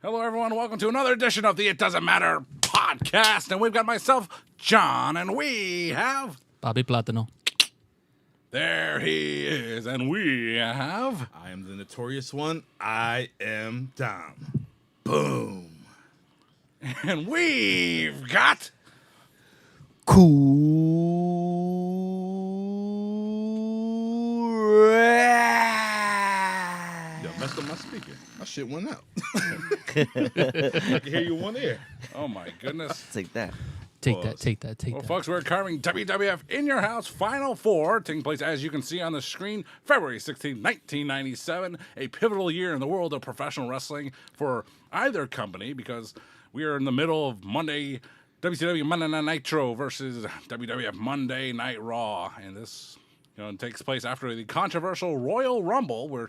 Hello, everyone. Welcome to another edition of the It Doesn't Matter podcast. And we've got myself, John, and we have... Bobby Platano. There he is. And we have... I am the notorious one. I am Dom. Boom. And we've got... Yo, messed up my speaker. My shit went out. I can hear you one ear. Oh, my goodness. Take that. Take that. Well, folks, we're covering WWF In Your House Final Four, taking place, as you can see on the screen, February 16, 1997, a pivotal year in the world of professional wrestling for either company, because we are in the middle of WCW Monday Night Nitro versus WWF Monday Night Raw, and this takes place after the controversial Royal Rumble, where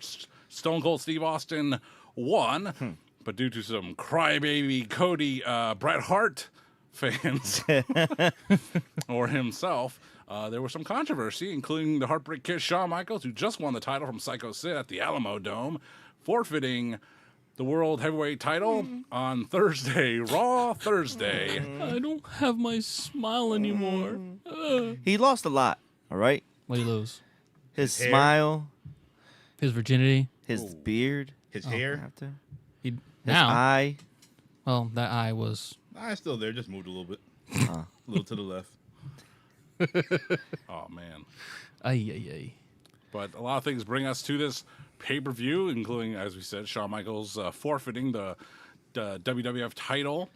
Stone Cold Steve Austin won, but due to some crybaby Cody Bret Hart fans or himself, there was some controversy, including the Heartbreak Kid Shawn Michaels, who just won the title from Sycho Sid at the Alamo Dome, forfeiting the World Heavyweight title on Thursday, Raw Thursday. I don't have my smile anymore. He lost a lot, all right? What do you lose? His hair. smile, His virginity. his beard, His hair. after, He, his now, eye. well, that eye was. Nah, it's still there. Just moved a little bit. Uh. A little to the left. Oh, man. Ay. But a lot of things bring us to this pay-per-view, including, as we said, Shawn Michaels forfeiting the WWF title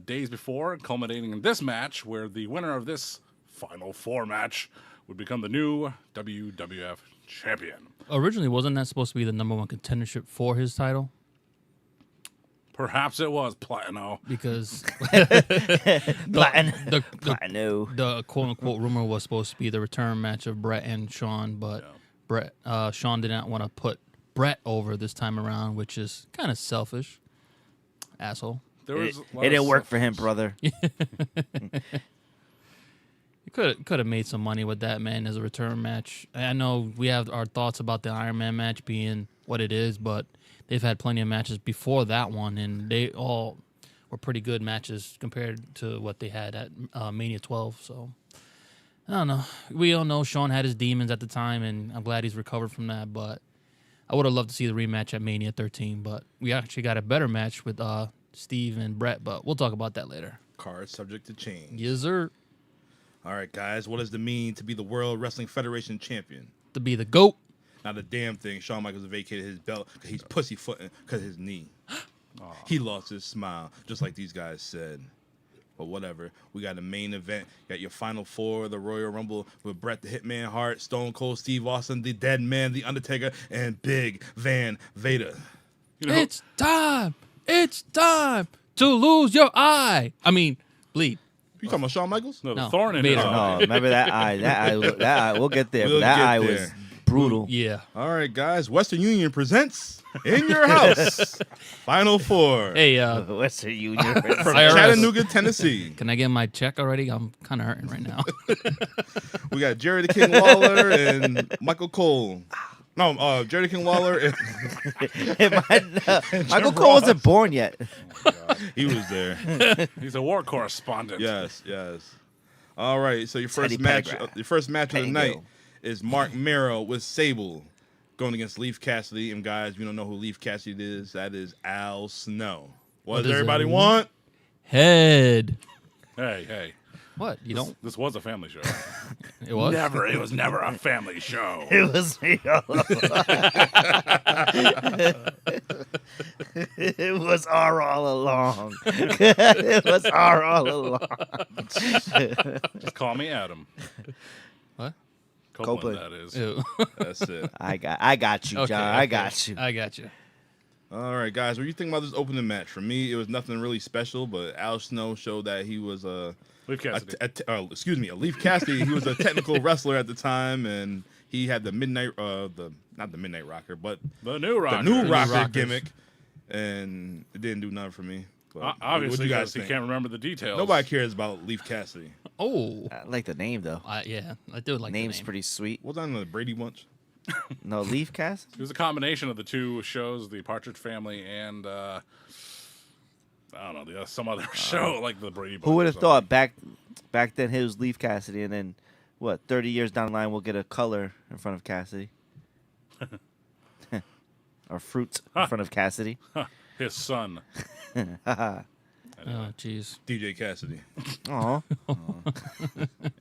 days before, culminating in this match, where the winner of this Final Four match would become the new WWF Champion. Originally, wasn't that supposed to be the number one contendership for his title? Perhaps it was Platano. Because Platinum. the quote-unquote rumor was supposed to be the return match of Brett and Shawn, but Shawn did not want to put Brett over this time around, which is kind of selfish. Asshole. There was a lot It of didn't work stuff- for him, brother. You could have made some money with that, man, as a return match. I know we have our thoughts about the Iron Man match being what it is, but they've had plenty of matches before that one, and they all were pretty good matches compared to what they had at Mania 12. So, I don't know. We all know Shawn had his demons at the time, and I'm glad he's recovered from that, but I would have loved to see the rematch at Mania 13, but we actually got a better match with Steve and Brett, but we'll talk about that later. Card subject to change. Yes, sir. All right, guys. What does it mean to be the World Wrestling Federation champion? To be the GOAT. Not a damn thing. Shawn Michaels vacated his belt because he's pussyfooting because his knee. He lost his smile, just like these guys said. But whatever. We got a main event. You got your Final Four, the Royal Rumble with Bret the Hitman Hart, Stone Cold Steve Austin, the Dead Man, the Undertaker, and Big Van Vader. It's time to lose your eye. I mean, bleed. You talking about Shawn Michaels? No, the No, thorn in Vader. his No, eye. remember that eye. That eye, we'll get there. We'll but that get eye there. was brutal. Yeah. All right, guys. Western Union presents In Your House Final Four Hey, Western Union. from IRS. Chattanooga, Tennessee. can I get my check already? I'm kind of hurting right now. We got Jerry the King Lawler and Michael Cole. No, Jerry the King Lawler and Michael Cole wasn't born yet. he was there. He's a war correspondent. Yes. All right, so your first Teddy match, Pendergrass. your first match of the Pettingill. night is Mark Mero with Sable going against Leif Cassidy. And guys, if you don't know who Leif Cassidy is, that is Al Snow. What does does everybody it- want? Head. Hey. What? You don't? This was a family show. It was? It was never a family show. It was me all It was R all along. It was R all along. Just call me Adam. What? Copeland, Copeland. that is. Ew. That's it. I got you, John. Okay, I okay. got you. I got you. All right, guys, what do you think about this opening match? For me, it was nothing really special, but Al Snow showed that he was Leif Cassidy. a Leif Cassidy. He was a technical wrestler at the time, and he had the not the Midnight Rocker, but the new rocker. the new New rocker Rockers. gimmick, and it didn't do nothing for me. But Obviously, what you guys because he think? can't remember the details. Nobody cares about Leif Cassidy. Oh. I like the name though. Yeah, I do like Name's the name. pretty sweet. What's on the Brady Bunch? No Leaf Cast. It was a combination of the two shows, the Partridge Family and I don't know, some other show like the Brady Bunch. Who would or have something. thought back then he was Leaf Cassidy, and then what? 30 years down the line, we'll get a color in front of Cassidy, or fruit in front of Cassidy. His son. Oh, jeez. DJ Cassidy. Aw. You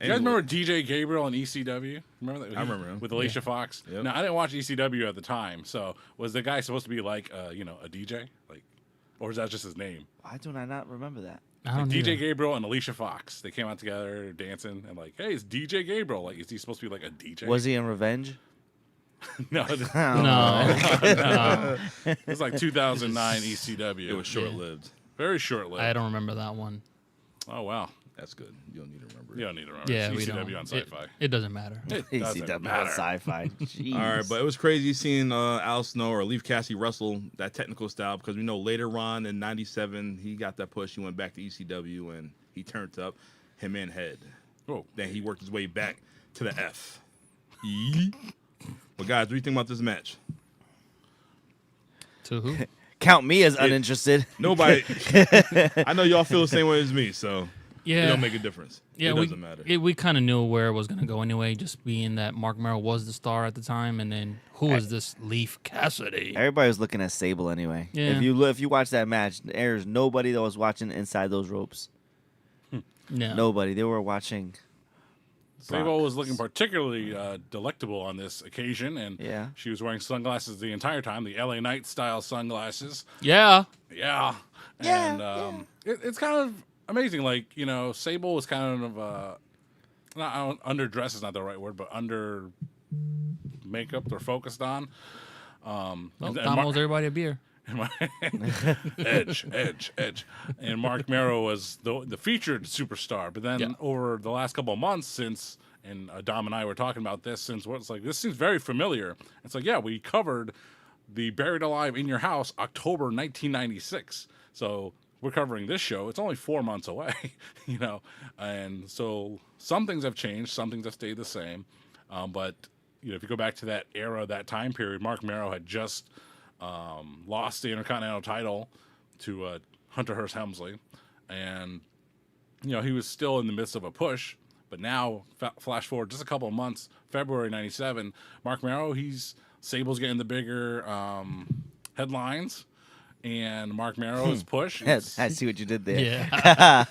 guys remember DJ Gabriel on ECW? Remember that? I remember him. With Alicia Fox. Yep. Now I didn't watch ECW at the time, so was the guy supposed to be like, a DJ, like, or is that just his name? Why do I not remember that? I don't DJ either. Gabriel and Alicia Fox. They came out together dancing and like, hey, it's DJ Gabriel. Like, is he supposed to be like a DJ? Was he in Revenge? No, No. it was like 2009 ECW. It was short-lived. Very short-lived. I don't remember that one. Oh wow, That's good. You don't need to remember. you don't need to remember. Yeah, It's we ECW don't. on Sci-Fi. It doesn't matter. It ECW doesn't on matter. Sci-Fi. Jeez. All right, but it was crazy seeing Al Snow or Leaf Cassidy wrestle that technical style because we know later on in '97 he got that push. He went back to ECW and he turned up him and Head. Whoa. Then he worked his way back to the F. E. But guys, what do you think about this match? To who? Count me as uninterested. Nobody. I know y'all feel the same way as me, so it Yeah. don't make a difference. Yeah, it doesn't matter. We kind of knew where it was going to go anyway, just being that Mark Merrill was the star at the time, and then who is this Leaf Cassidy? Everybody was looking at Sable anyway. Yeah. If you watch that match, there's nobody that was watching inside those ropes. No. Nobody. They were watching. Sable was looking particularly delectable on this occasion, and Yeah. she was wearing sunglasses the entire time, the LA Knight style sunglasses. Yeah. Yeah. Yeah, And it's kind of amazing. Like, Sable was kind of not underdressed is not the right word, but under makeup they're focused on. Well, and Tom owes everybody a beer. Edge. And Mark Merrow was the featured superstar. But then over the last couple of months since, and Dom and I were talking about this, this seems very familiar. It's like, yeah, we covered the Buried Alive in Your House, October 1996. So we're covering this show. It's only 4 months away, And so some things have changed, some things have stayed the same. But if you go back to that era, that time period, Mark Merrow had just lost the Intercontinental title to Hunter Hearst Helmsley, and he was still in the midst of a push. But now, flash forward just a couple of months, February '97, Mark Merrow, Sable's getting the bigger headlines, and Mark Merrow's push. I see what you did there. Yeah.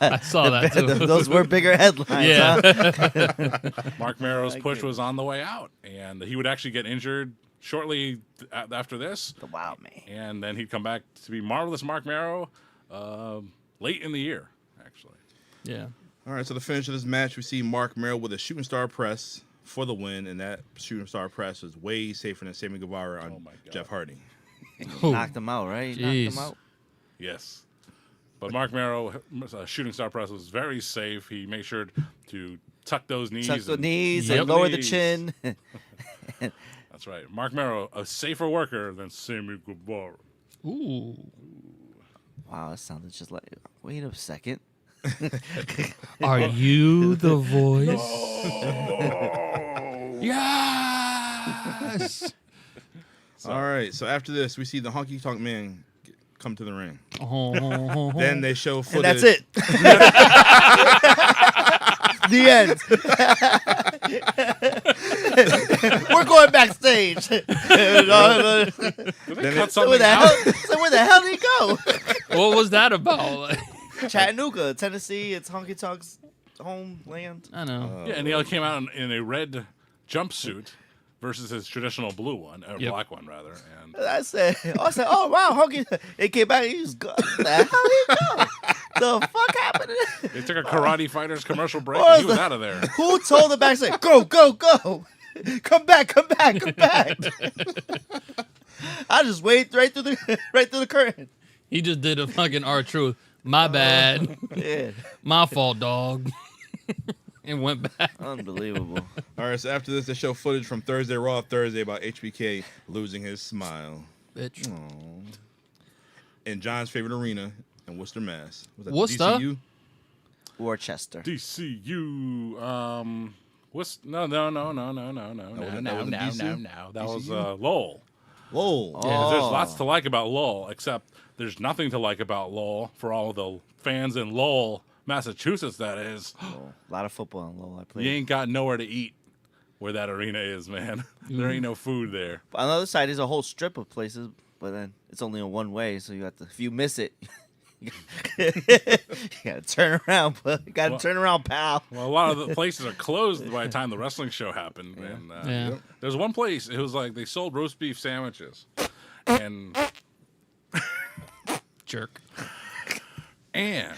I saw that too. Those were bigger headlines. Yeah. Huh? Mark Merrow's push was on the way out, and he would actually get injured shortly after this. The Wild Man. And then he'd come back to be Marvelous Mark Merrow late in the year, actually. Yeah. All right, so the finish of this match, we see Mark Merrill with a shooting star press for the win, and that shooting star press was way safer than Sammy Guevara on Jeff Hardy. Knocked him out, right? Jeez. Knocked him out. Yes. But Mark Merrow, shooting star press was very safe. He made sure to tuck those knees. Tuck the knees Yep. and lower the Knees. chin. That's right. Mark Merrow, a safer worker than Sammy Guevara. Ooh. Wow, that sounded just like. Wait a second. Are you the voice? Yes. All right, so after this, we see the Honky Tonk Man come to the ring. Oh. Then they show And footage. that's it. The end. We're going backstage. Did they cut So something where the out? hell did he go? What was that about? Like, Chattanooga, Tennessee. It's Honky Tonk's homeland. I know. Yeah, and he came out in a red jumpsuit versus his traditional blue one, or Yep. black one, rather. And I said, oh wow, Honky. He came back. He was gone. Where the hell did he go? The fuck happened? they took a Karate Fighters commercial break, What and he was was the- out of there. Who told the backstage, go, go, go? Come back. I just waved right through the curtain. He just did a fucking R-Truth. My bad. Yeah, My fault, dog. And went back. unbelievable. All right, so after this, they show footage from Thursday Raw Thursday about HBK losing his smile Bitch. in John's favorite arena in Worcester, Mass. Was that Worcester? DCU? Worcester. DCU. No. wasn't- that wasn't DC? That was Lowell. Lol. Oh. 'Cause there's lots to like about Lowell, except there's nothing to like about Lowell for all the fans in Lowell, Massachusetts, that is. Oh, a lot of football in Lowell. I played. You ain't got nowhere to eat where that arena is, man. There ain't no food there. On the other side, there's a whole strip of places, but then it's only a one way, so you have to. If you miss it, you gotta turn around. But you gotta turn around, pal. Well, a lot of the places are closed by the time the wrestling show happened. And Yeah. there's one place, it was like they sold roast beef sandwiches. And Jerk. and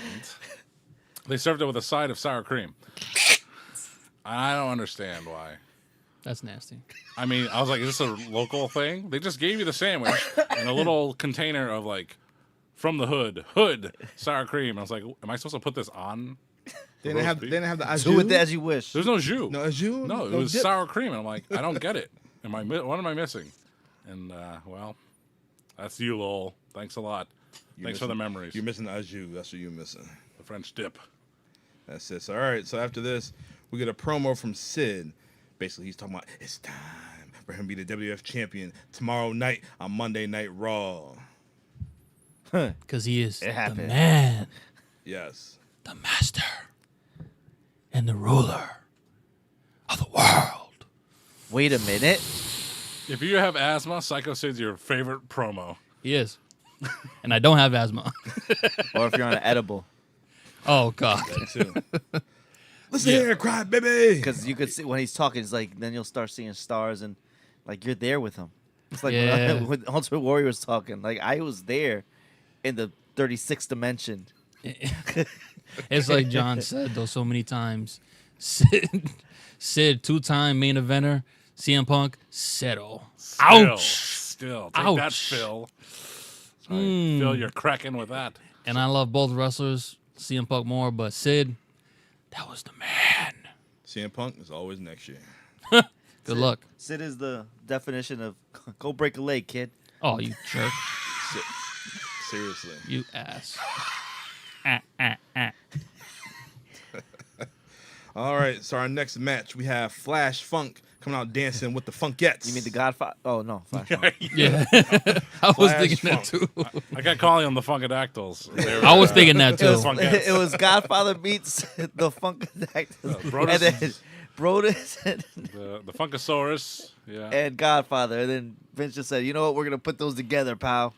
they served it with a side of sour cream. I don't understand why. That's nasty. I mean, I was like, is this a local thing? They just gave you the sandwich in a little container of like from the hood sour cream. I was like, am I supposed to put this on? They didn't have the au Do with jus? it as you wish. There's no jus. No au jus? No, it was dip? sour cream. And I'm like, I don't get it. What am I missing? And well, that's you, Lowell. Thanks a lot. Thanks for the memories. You're missing the au jus. That's what you're missing. The French dip. That's it. So, all right. So after this, we get a promo from Sid. Basically, he's talking about it's time for him to be the WWF champion tomorrow night on Monday Night Raw. Because he is It the happened. man, Yes. the master, and the ruler of the world. Wait a minute. If you have asthma, Sycho Sid's your favorite promo. He is. And I don't have asthma. Or if you're on an edible, Oh, God. That too. Listen here, cry baby. because you could see when he's talking, it's like then you'll start seeing stars and like you're there with him. It's like Yeah. when Ultimate Warrior was talking. Like I was there in the 36th dimension. It's like John said, though, so many times. Sid 2-time main eventer. CM Punk, settle. Ouch. Still. Take that, Ouch. Phil. Sorry, Phil, you're cracking with that. And I love both wrestlers, CM Punk more, but Sid, that was the man. CM Punk is always next year. Good luck. Sid is the definition of go break a leg, kid. Oh, you jerk. Seriously. You ass. All right. So our next match, we have Flash Funk coming out dancing with the Funkettes. You mean the Godfather? Oh no, Flash. Yeah. I was Flash thinking that too. I got calling them the Funkadactyls. They were, I was thinking that It was, too. Funkettes. it was Godfather meets the Funkadactyls, Brodus. and then Brodus the Funkasaurus. Yeah. and Godfather, and then Vince just said, "You know what? We're gonna put those together, pal."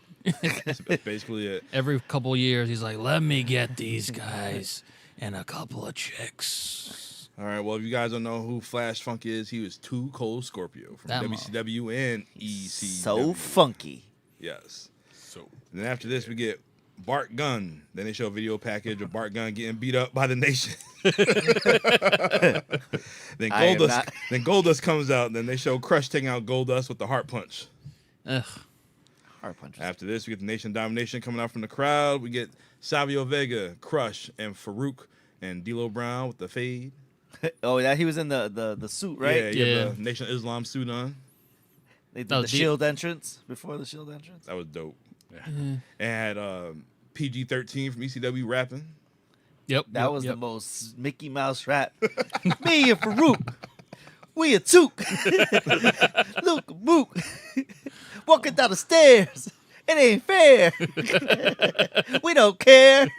That's basically it. Every couple years, he's like, let me get these guys and a couple of chicks. All right. Well, if you guys don't know who Flash Funk is, he was Too Cold Scorpio from That WCW and ECW. So funky. Yes. So And then after this, we get Bart Gunn. Then they show a video package of Bart Gunn getting beat up by the Nation. Then I am Goldust. not- Then Goldust comes out. And then they show Crush taking out Goldust with the heart punch. Ugh. Hard punches. After this, we get the Nation Domination coming out from the crowd. We get Savio Vega, Crush, and Farouk and D'Lo Brown with the fade. Oh, yeah, he was in the suit, right? Yeah, you Yeah. have the Nation of Islam suit on. They did No, the Shield entrance before the Shield entrance. That was dope. yeah. And had PG-13 from ECW rapping. Yep. That yep, was the yep. most Mickey Mouse rap. Me and Farouk, we a took. Look, Mook, walking down the stairs. It ain't fair. We don't care.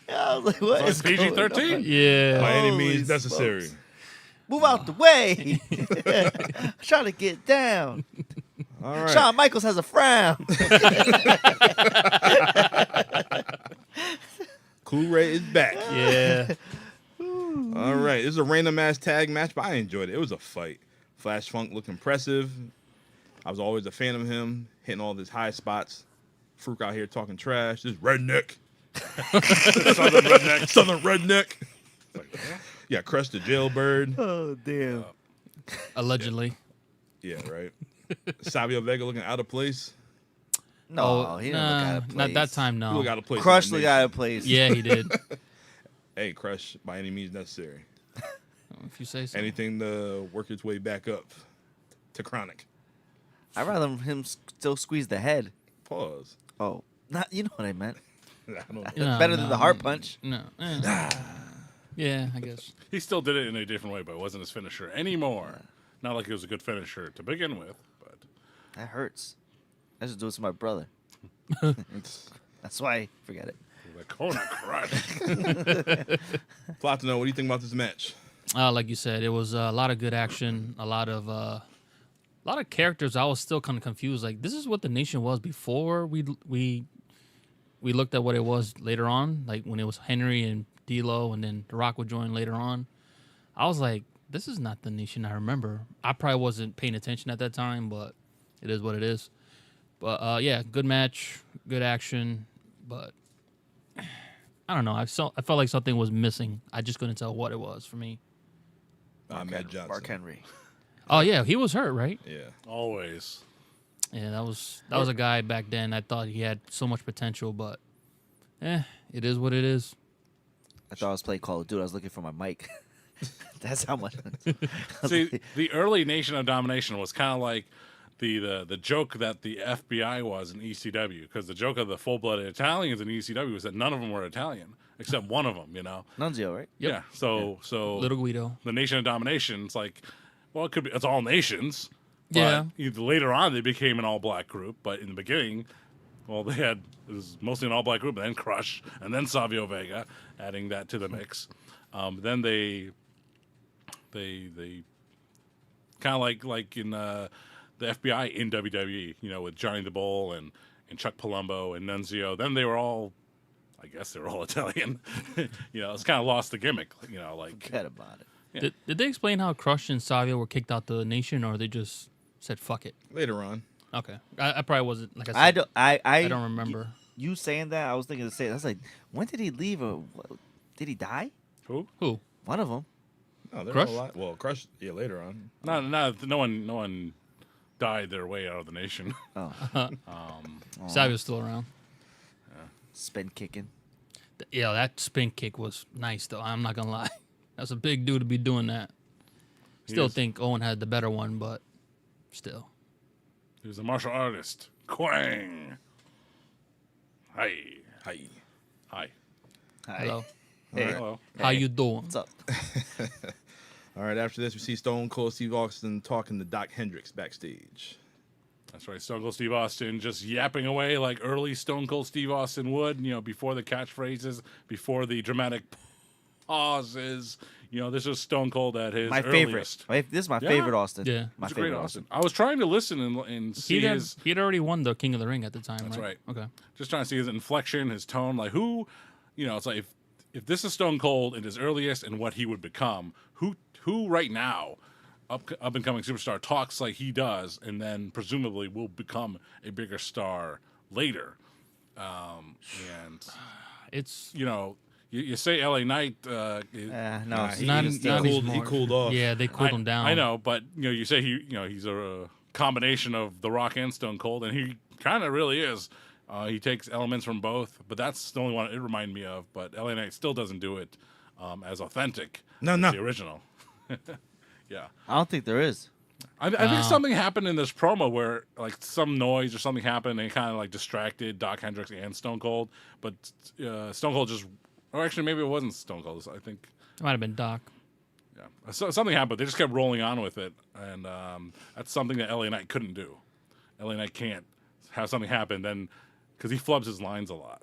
I was like, what is going on? PG-13? Yeah. By any Holy means necessary. smokes. Move out the way. I'm trying to get down. All right. Shawn Michaels has a frown. Cool Ray is back. Yeah. All right. This is a random ass tag match, but I enjoyed it. It was a fight. Flash Funk looked impressive. I was always a fan of him, hitting all these high spots. Farouk out here talking trash. This redneck. Southern redneck. Southern redneck. Yeah, Crush the jailbird. Oh, damn. Allegedly. Yeah, right. Savio Vega looking out of place. No, he didn't look out of place. Not that time, He no. looked out of place. Crush in the looked Nation. out of place. Yeah, he did. Hey, Crush, by any means necessary. If you say so. Anything to work its way back up to Chronic. I'd rather him still squeeze the head. Pause. Oh, not you know what I meant. I don't know. No, Better than no, the heart punch. No. Yeah, I guess. He still did it in a different way, but it wasn't his finisher anymore. Not like it was a good finisher to begin with, but That hurts. I just do it to my brother. That's why. Forget it. The Kona Crush. Platino, what do you think about this match? Like you said, it was a lot of good action, a lot of characters. I was still kind of confused. Like, this is what the Nation was before we looked at what it was later on. Like when it was Henry and D'Lo, and then The Rock would join later on. I was like, this is not the Nation I remember. I probably wasn't paying attention at that time, but it is what it is. But yeah, good match, good action, but I don't know. I felt like something was missing. I just couldn't tell what it was for me. Matt Johnson. Mark Henry. Oh yeah, he was hurt, right? Yeah. Always. Yeah, that was a guy back then. I thought he had so much potential, but it is what it is. I thought I was playing Call of Duty. I was looking for my mic. That's how much. See, the early Nation of Domination was kind of like the joke that the FBI was in ECW, because the joke of the full-blooded Italians in ECW was that none of them were Italian except one of them, you know. Nunzio, right? Yep. Yeah. So Little Guido. the Nation of Domination, it's like, well, it's all nations. But Yeah. Later on, they became an all-black group, but in the beginning, well, it was mostly an all-black group, and then Crush, and then Savio Vega, adding that to the mix. Then they kind of like in the FBI in WWE, you know, with Johnny the Bull and Chuck Palumbo and Nunzio. Then they were all, I guess they were all Italian. You know, it's kind of lost the gimmick. You know, like Forget about it. Yeah. Did they explain how Crush and Savio were kicked out the Nation, or they just said fuck it? Later on. Okay, I probably wasn't, like I said. I don't remember. You saying that? I was thinking the same. I was like, when did he leave? Or did he die? who? One of them. No, they're Crush? all alive. Well, Crush, yeah, later on. No one died their way out of the Nation. Oh, Savio's still around. spin kicking. Yeah, that spin kick was nice, though. I'm not gonna lie. That's a big dude to be doing that. Still is. think Owen had the better one, but still. He was a martial artist. Quang. Hi. Hi. Hi. Hi. Hello. Hey, Hello. How you doing? what's up? All right, after this, we see Stone Cold Steve Austin talking to Doc Hendricks backstage. That's right. Stone Cold Steve Austin just yapping away like early Stone Cold Steve Austin would, you know, before the catchphrases, before the dramatic pauses. You know, this is Stone Cold at his My earliest. favorite. This is my Yeah. favorite Austin. Yeah. My It's a great favorite Austin. I was trying to listen and see his. He'd already won the King of the Ring at the time, That's right. Okay. Just trying to see his inflection, his tone, like who, you know, it's like if this is Stone Cold in his earliest and what he would become, who right now, up and coming superstar talks like he does, and then presumably will become a bigger star later, and It's you know. You say LA Knight. No, He, not- he not cooled, anymore. he cooled off. yeah, they cooled him down. I know, but you know, you say he's a combination of The Rock and Stone Cold, and he kind of really is. He takes elements from both, but that's the only one it reminded me of. But LA Knight still doesn't do it as authentic No. as the original. Yeah, I don't think there is. I think something happened in this promo where like some noise or something happened and it kind of like distracted Doc Hendricks and Stone Cold, but Stone Cold just, or actually maybe it wasn't Stone Cold. I think. It might have been Doc. Yeah, so something happened. They just kept rolling on with it, and that's something that LA Knight couldn't do. LA Knight can't have something happen then, because he flubs his lines a lot,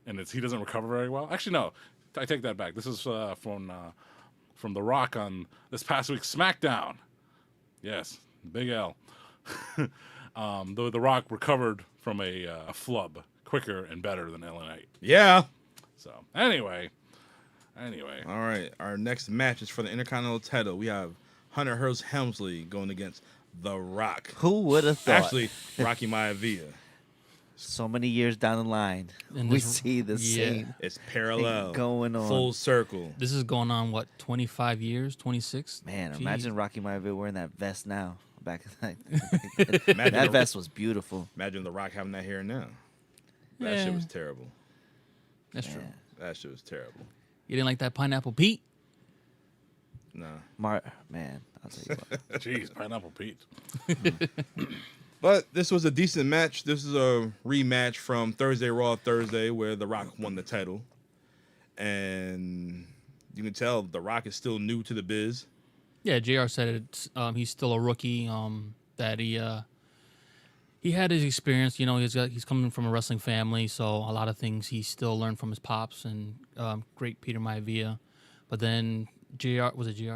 and he doesn't recover very well. Actually, no, I take that back. This is from The Rock on this past week's SmackDown. Yes, Big L. The Rock recovered from a flub quicker and better than LA Knight. Yeah. So anyway. All right. Our next match is for the Intercontinental title. We have Hunter Hearst Helmsley going against The Rock. Who would have thought? Actually, Rocky Maivia. So many years down the line, And we this- see the yeah. same. It's parallel. going on. Full circle. This is going on, what, 25 years, 26? Man, Jeez. imagine Rocky Maivia wearing that vest now. Back in Imagine that the- vest was beautiful. Imagine The Rock having that hair now. That Yeah. shit was terrible. That's true. Man. That shit was terrible. You didn't like that Pineapple Pete? Nah. Man, I'll tell you what. Jeez, Pineapple Pete. But this was a decent match. This is a rematch from Thursday Raw Thursday where The Rock won the title. And you can tell The Rock is still new to the biz. Yeah, JR said it. He's still a rookie. That he he had his experience. You know, he's coming from a wrestling family, so a lot of things he still learned from his pops and great Peter Maivia. But then JR?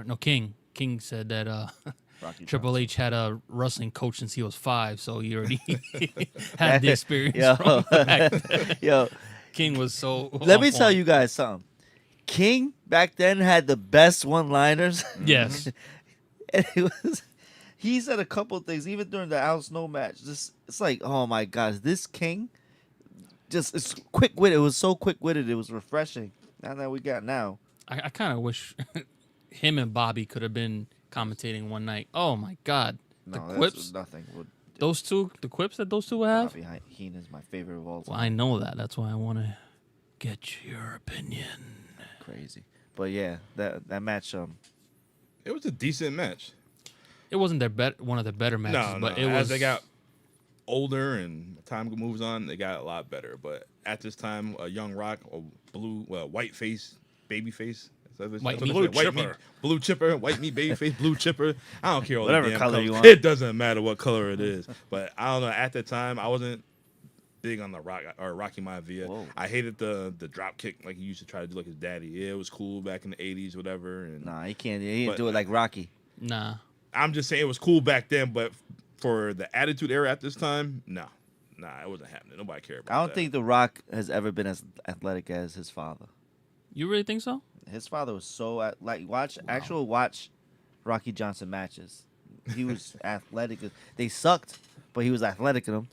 No, King. King said that Rocky Triple Johnson. H had a wrestling coach since he was 5, so he already had the experience. Yo. From back then. Yo, King was so. let me on tell point. you guys something. King back then had the best one-liners. Yes. And he said a couple of things, even during the Al Snow match. It's like, oh my God, this King, it's quick-witted. It was so quick-witted. It was refreshing. Not that we got now. I kind of wish him and Bobby could have been commentating one night. Oh my God, the No, quips, that's nothing. those two, the quips that those two would have. Bobby Heenan's my favorite of all time. Well, I know that. That's why I want to get your opinion. Crazy, but yeah, that match. It was a decent match. It wasn't one of their better matches, No, but no. it As was. they got older and time moves on, they got a lot better. But at this time, a young Rock, or white face, baby face. White meat. Blue White chipper. meat, blue chipper, white meat, baby face, blue chipper. I don't care all Whatever the damn color colors. you want. It doesn't matter what color it is. But I don't know. At the time, I wasn't big on the Rocky Maivia. Whoa. I hated the drop kick like he used to try to do like his daddy. Yeah, it was cool back in the '80s, whatever. And Nah, he can't. He didn't But- do it like Rocky. Nah. I'm just saying it was cool back then, but for the Attitude Era at this time, nah, it wasn't happening. Nobody cared about I don't that. think The Rock has ever been as athletic as his father. You really think so? His father was so watch Rocky Johnson matches. He was athletic. They sucked, but he was athletic in them.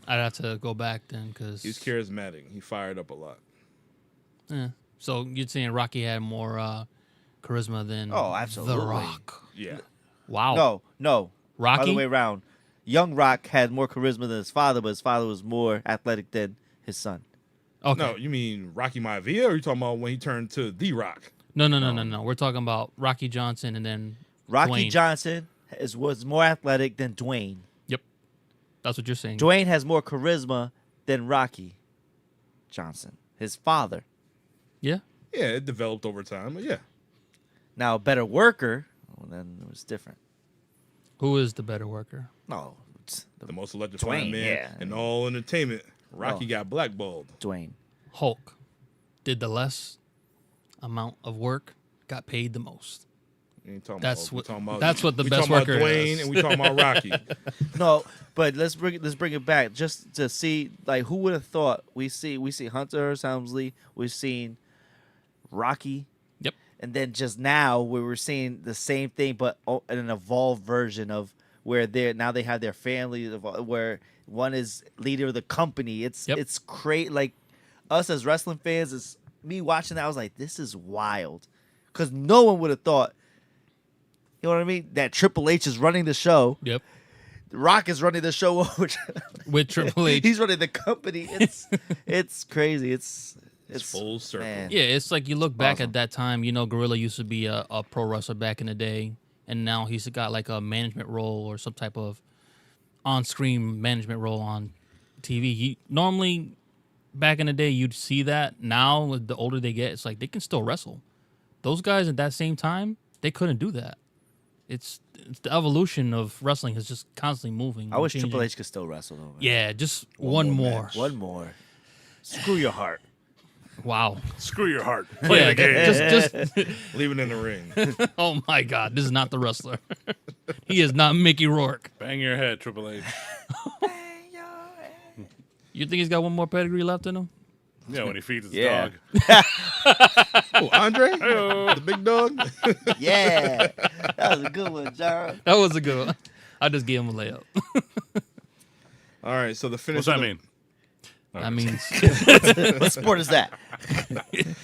I'd have to go back then because. He was charismatic. He fired up a lot. So you're saying Rocky had more charisma than Oh, absolutely. The Rock? Yeah. Wow. No. Rocky? Other way around. Young Rock had more charisma than his father, but his father was more athletic than his son. Okay. No, you mean Rocky Maivia, or are you talking about when he turned to The Rock? No. We're talking about Rocky Johnson and then Rocky Dwayne. Johnson was more athletic than Dwayne. Yep. That's what you're saying. Dwayne has more charisma than Rocky Johnson, his father. Yeah. Yeah, it developed over time, but yeah. Now, a better worker, well, then it was different. Who is the better worker? No, it's The most electrifying Dwayne, man yeah. in all entertainment. Rocky Oh. got blackballed. Dwayne. Hulk did the less amount of work, got paid the most. We ain't talking That's about, we what- talking about, that's what the we best talking about worker Dwayne is. and we talking about Rocky. No, but let's bring it back just to see, like, who would have thought we see Hunter Hearst Helmsley, we've seen Rocky, Yep. and then just now we were seeing the same thing but in an evolved version of where they have their family, where one is leader of the company. It's Yep. it's great. Like, us as wrestling fans, is me watching that, I was like, this is wild, because no one would have thought. You know what I mean? That Triple H is running the show. Yep. Rock is running the show over. With Triple H. He's running the company. It's crazy. It's full circle. man. Yeah, it's like you look back Awesome. at that time, you know, Gorilla used to be a pro wrestler back in the day, and now he's got like a management role or some type of on-screen management role on TV. Normally, back in the day, you'd see that. Now, with the older they get, it's like they can still wrestle. Those guys at that same time, they couldn't do that. It's the evolution of wrestling is just constantly moving. I wish changing. Triple H could still wrestle though. Man. Yeah, just one more. match. One more. Screw your heart. Wow. Screw your heart. Play Yeah, the game. just Leave it in the ring. oh my God, this is not the wrestler. He is not Mickey Rourke. Bang your head, Triple H. You think he's got one more pedigree left in him? Yeah, when he feeds his Yeah. dog. Oh, Andre? The big dog? Yeah, that was a good one, John. That was a good one. I just gave him a layup. All right, so the finish. What's that of the- mean? That means What sport is that?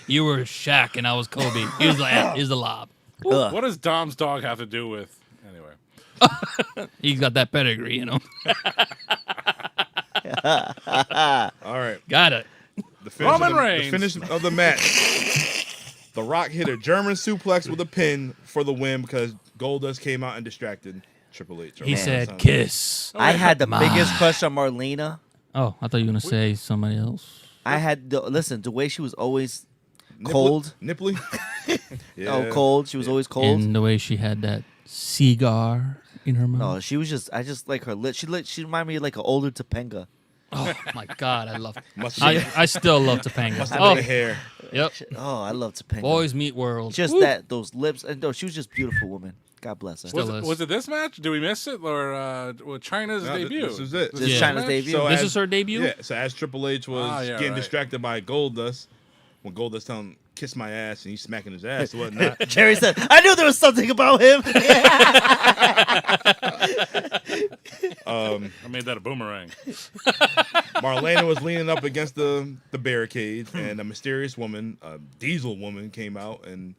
you were Shaq and I was Kobe. He was like, here's the lob. Ugh. What does Dom's dog have to do with? Anyway. He's got that pedigree, you know. All right. Got it. The finish, Roman of the, Reigns. the finish of the match. The Rock hit a German suplex with a pin for the win because Goldust came out and distracted Triple H. He said, "Kiss." I had the Ma. biggest crush on Marlena. Oh, I thought you were gonna say somebody else. I had listen, the way she was always cold. Nipply? Yeah. Oh, cold. She was always cold. And the way she had that cigar. in her mouth. No, she was just. I just like her lips. She reminded me of like an older Topanga. Oh my God, I love. Must have been, I still love Topanga. must have been Oh, the hair. yep. Oh, I love Topanga. Boys Meet World. Just Woo. those lips. And no, she was just a beautiful woman. God bless her. Still Was, is. was it this match? Did we miss it, or China's No, debut? this is it. This This is Yeah. China's match? debut. So This as- is her debut. Yeah, so as Triple H was getting right. distracted by Goldust, when Goldust telling him, kiss my ass, and he's smacking his ass and whatnot. Jerry said, "I knew there was something about him." I made that a boomerang. Marlena was leaning up against the barricade, and a mysterious woman, a diesel woman, came out and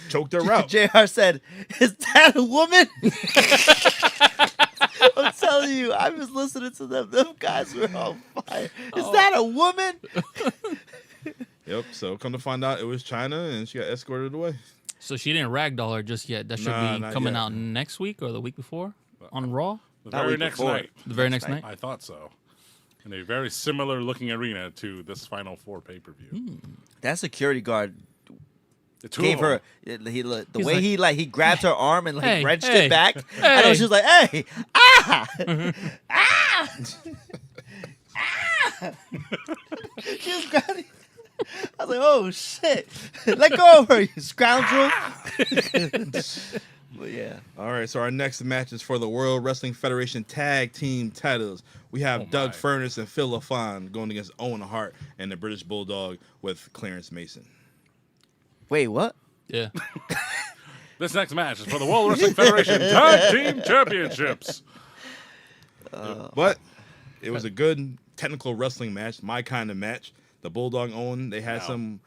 choked her out. JR said, "Is that a woman?" I'm telling you, I was listening to them. Them guys were on fire. Is that a woman? Yep, so come to find out, it was China, and she got escorted away. So she didn't ragdoll her just yet. That should Nah, be not coming yet. out next week or the week before on Raw. The Not very week next before. night. The very next night. I thought so. In a very similar looking arena to this Final Four pay-per-view. That security guard The two gave of her them. the He's way like, he grabbed her arm and hey, wrenched hey, it back. I know hey. she was like, "Hey, ah, ah." She was grabbing. I was like, "Oh shit! Let go of her, you scoundrel!" But yeah, All right, so our next match is for the World Wrestling Federation Tag Team titles. We have Oh, Doug my. Furness and Phil LaFon going against Owen Hart and the British Bulldog with Clarence Mason. wait, what? Yeah. This next match is for the World Wrestling Federation Tag Team Championships. But it was a good technical wrestling match, my kind of match. The Bulldog Owen, they had No.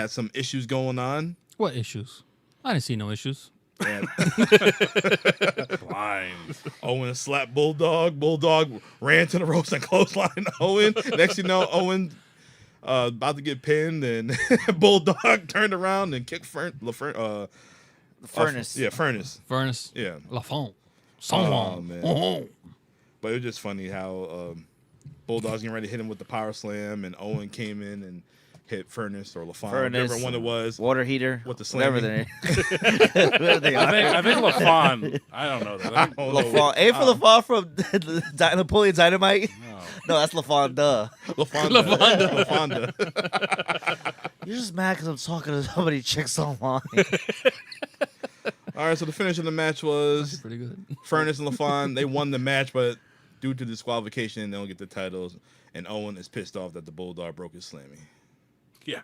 some issues going on. What issues? I didn't see no issues. And Blind. Owen slapped Bulldog. Bulldog ran to the ropes and clotheslined Owen. Next you know, Owen about to get pinned, and Bulldog turned around and kicked Furnace. Furnace. Furnace. Yeah. Lafont. Oh, Someone. man. Oh. But it was just funny how Bulldog's getting ready to hit him with the power slam, and Owen came in and hit Furnace or LaFon, Furnace, whichever one it was. water heater, With the whatever slamming. whatever they are. I think LaFon. I don't know that. I think, Oh, no. LaFon. Ain't for LaFon from Napoleon Dynamite? No, that's LaFon. Duh. LaFonda. You're just mad because I'm talking to somebody chicks online. All right, so the finish of the match was Pretty good. Furnace and LaFon. They won the match, but due to disqualification, they don't get the titles. And Owen is pissed off that the Bulldog broke his slammy. yeah.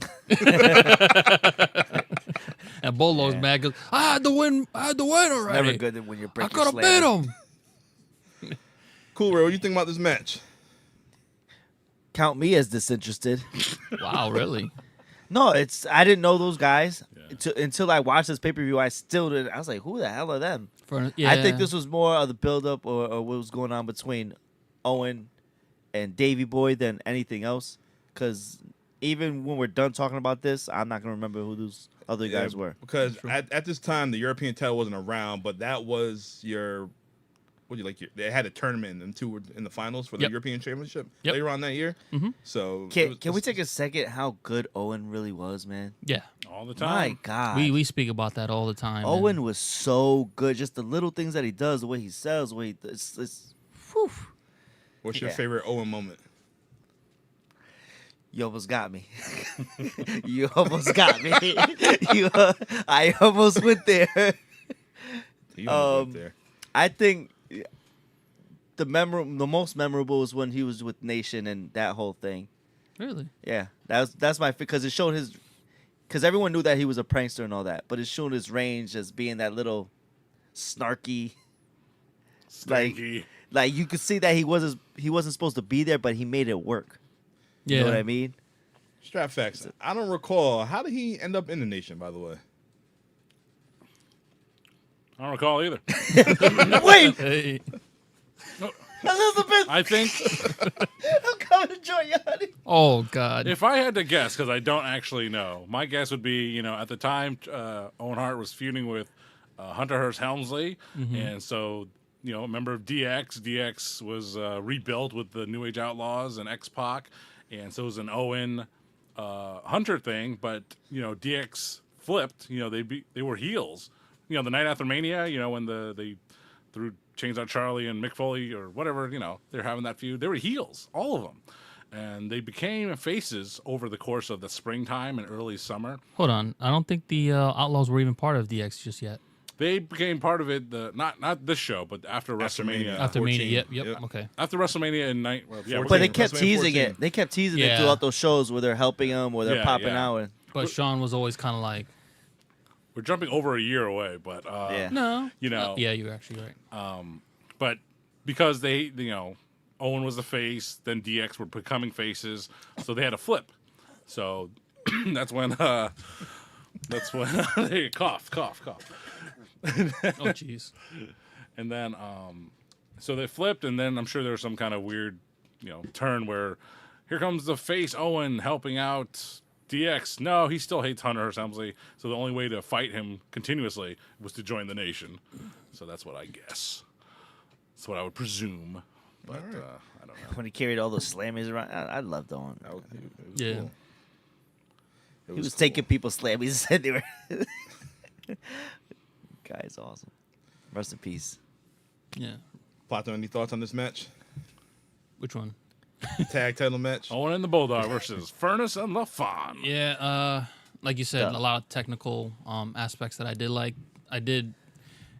And Bulldog's mad. Goes, I had to win already. Never good when you're I breaking could have beat him. Cool, Ray. What do you think about this match? Count me as disinterested. Wow, really? No, I didn't know those guys Yeah. until I watched this pay-per-view. I still didn't. I was like, who the hell are them? Yeah. I think this was more of the build-up or what was going on between Owen and Davey Boy than anything else. Because even when we're done talking about this, I'm not going to remember who those other guys Yeah, were. Because at this time, the European title wasn't around, but that was your. What do you like? They had a tournament, and them two were in the finals for the Yep. European Championship Yep. later on that year. Mhm. So Can we take a second how good Owen really was, man? Yeah. All the My time. God. We speak about that all the time. Owen man. was so good. Just the little things that he does, the way he sells, the way he, it's whew. What's your Yeah. favorite Owen moment? You almost got me. You almost got me. I almost went there. You almost went there. I think the most memorable is when he was with Nation and that whole thing. Really? Yeah, that's my because it showed his because everyone knew that he was a prankster and all that, but it showed his range as being that little snarky. Stinky. Like you could see that he wasn't supposed to be there, but he made it work. Yeah. You know what I mean? Strap facts. I don't recall. How did he end up in the Nation, by the way? I don't recall either. Wait, Hey. Elizabeth, I think I'm coming to join you, honey. Oh God. if I had to guess, because I don't actually know, my guess would be, at the time, Owen Hart was feuding with Hunter Hearst Helmsley, and so, a member of DX. DX was rebuilt with the New Age Outlaws and X-Pac, and so it was an Owen Hunter thing, but, DX flipped. They were heels. The night after Mania, when the through Chainsaw Charlie and Mick Foley or whatever, they're having that feud. They were heels, all of them. And they became faces over the course of the springtime and early summer. Hold on. I don't think the Outlaws were even part of DX just yet. They became part of it, not this show, but after WrestleMania. After Mania, 14. yep, okay. After WrestleMania in night. Well, yeah, But they kept WrestleMania teasing 14. it. They kept teasing it Yeah. throughout those shows where they're helping them, where they're Yeah, popping yeah. out. And, But Shawn was always kind of like, we're jumping over a year away, but Yeah. no. Yeah, you're actually right. but because they, Owen was the face, then DX were becoming faces, so they had to flip. So that's when they cough. Oh, jeez. And then, so they flipped, and then I'm sure there was some kind of weird, turn where here comes the face Owen helping out DX. No, he still hates Hunter Hearst Helmsley, so the only way to fight him continuously was to join the Nation. So that's what I guess. That's what I would presume. But I don't know. when he carried all those slammies around, I loved Owen. It was Yeah. cool. It He was cool. taking people's slammies and said they were. Guy's awesome. Rest in peace. Yeah. Plato, any thoughts on this match? Which one? Tag title match? Owen and the Bulldog versus Furnace and LaFon. Yeah, like you said, Yeah. a lot of technical aspects that I did like.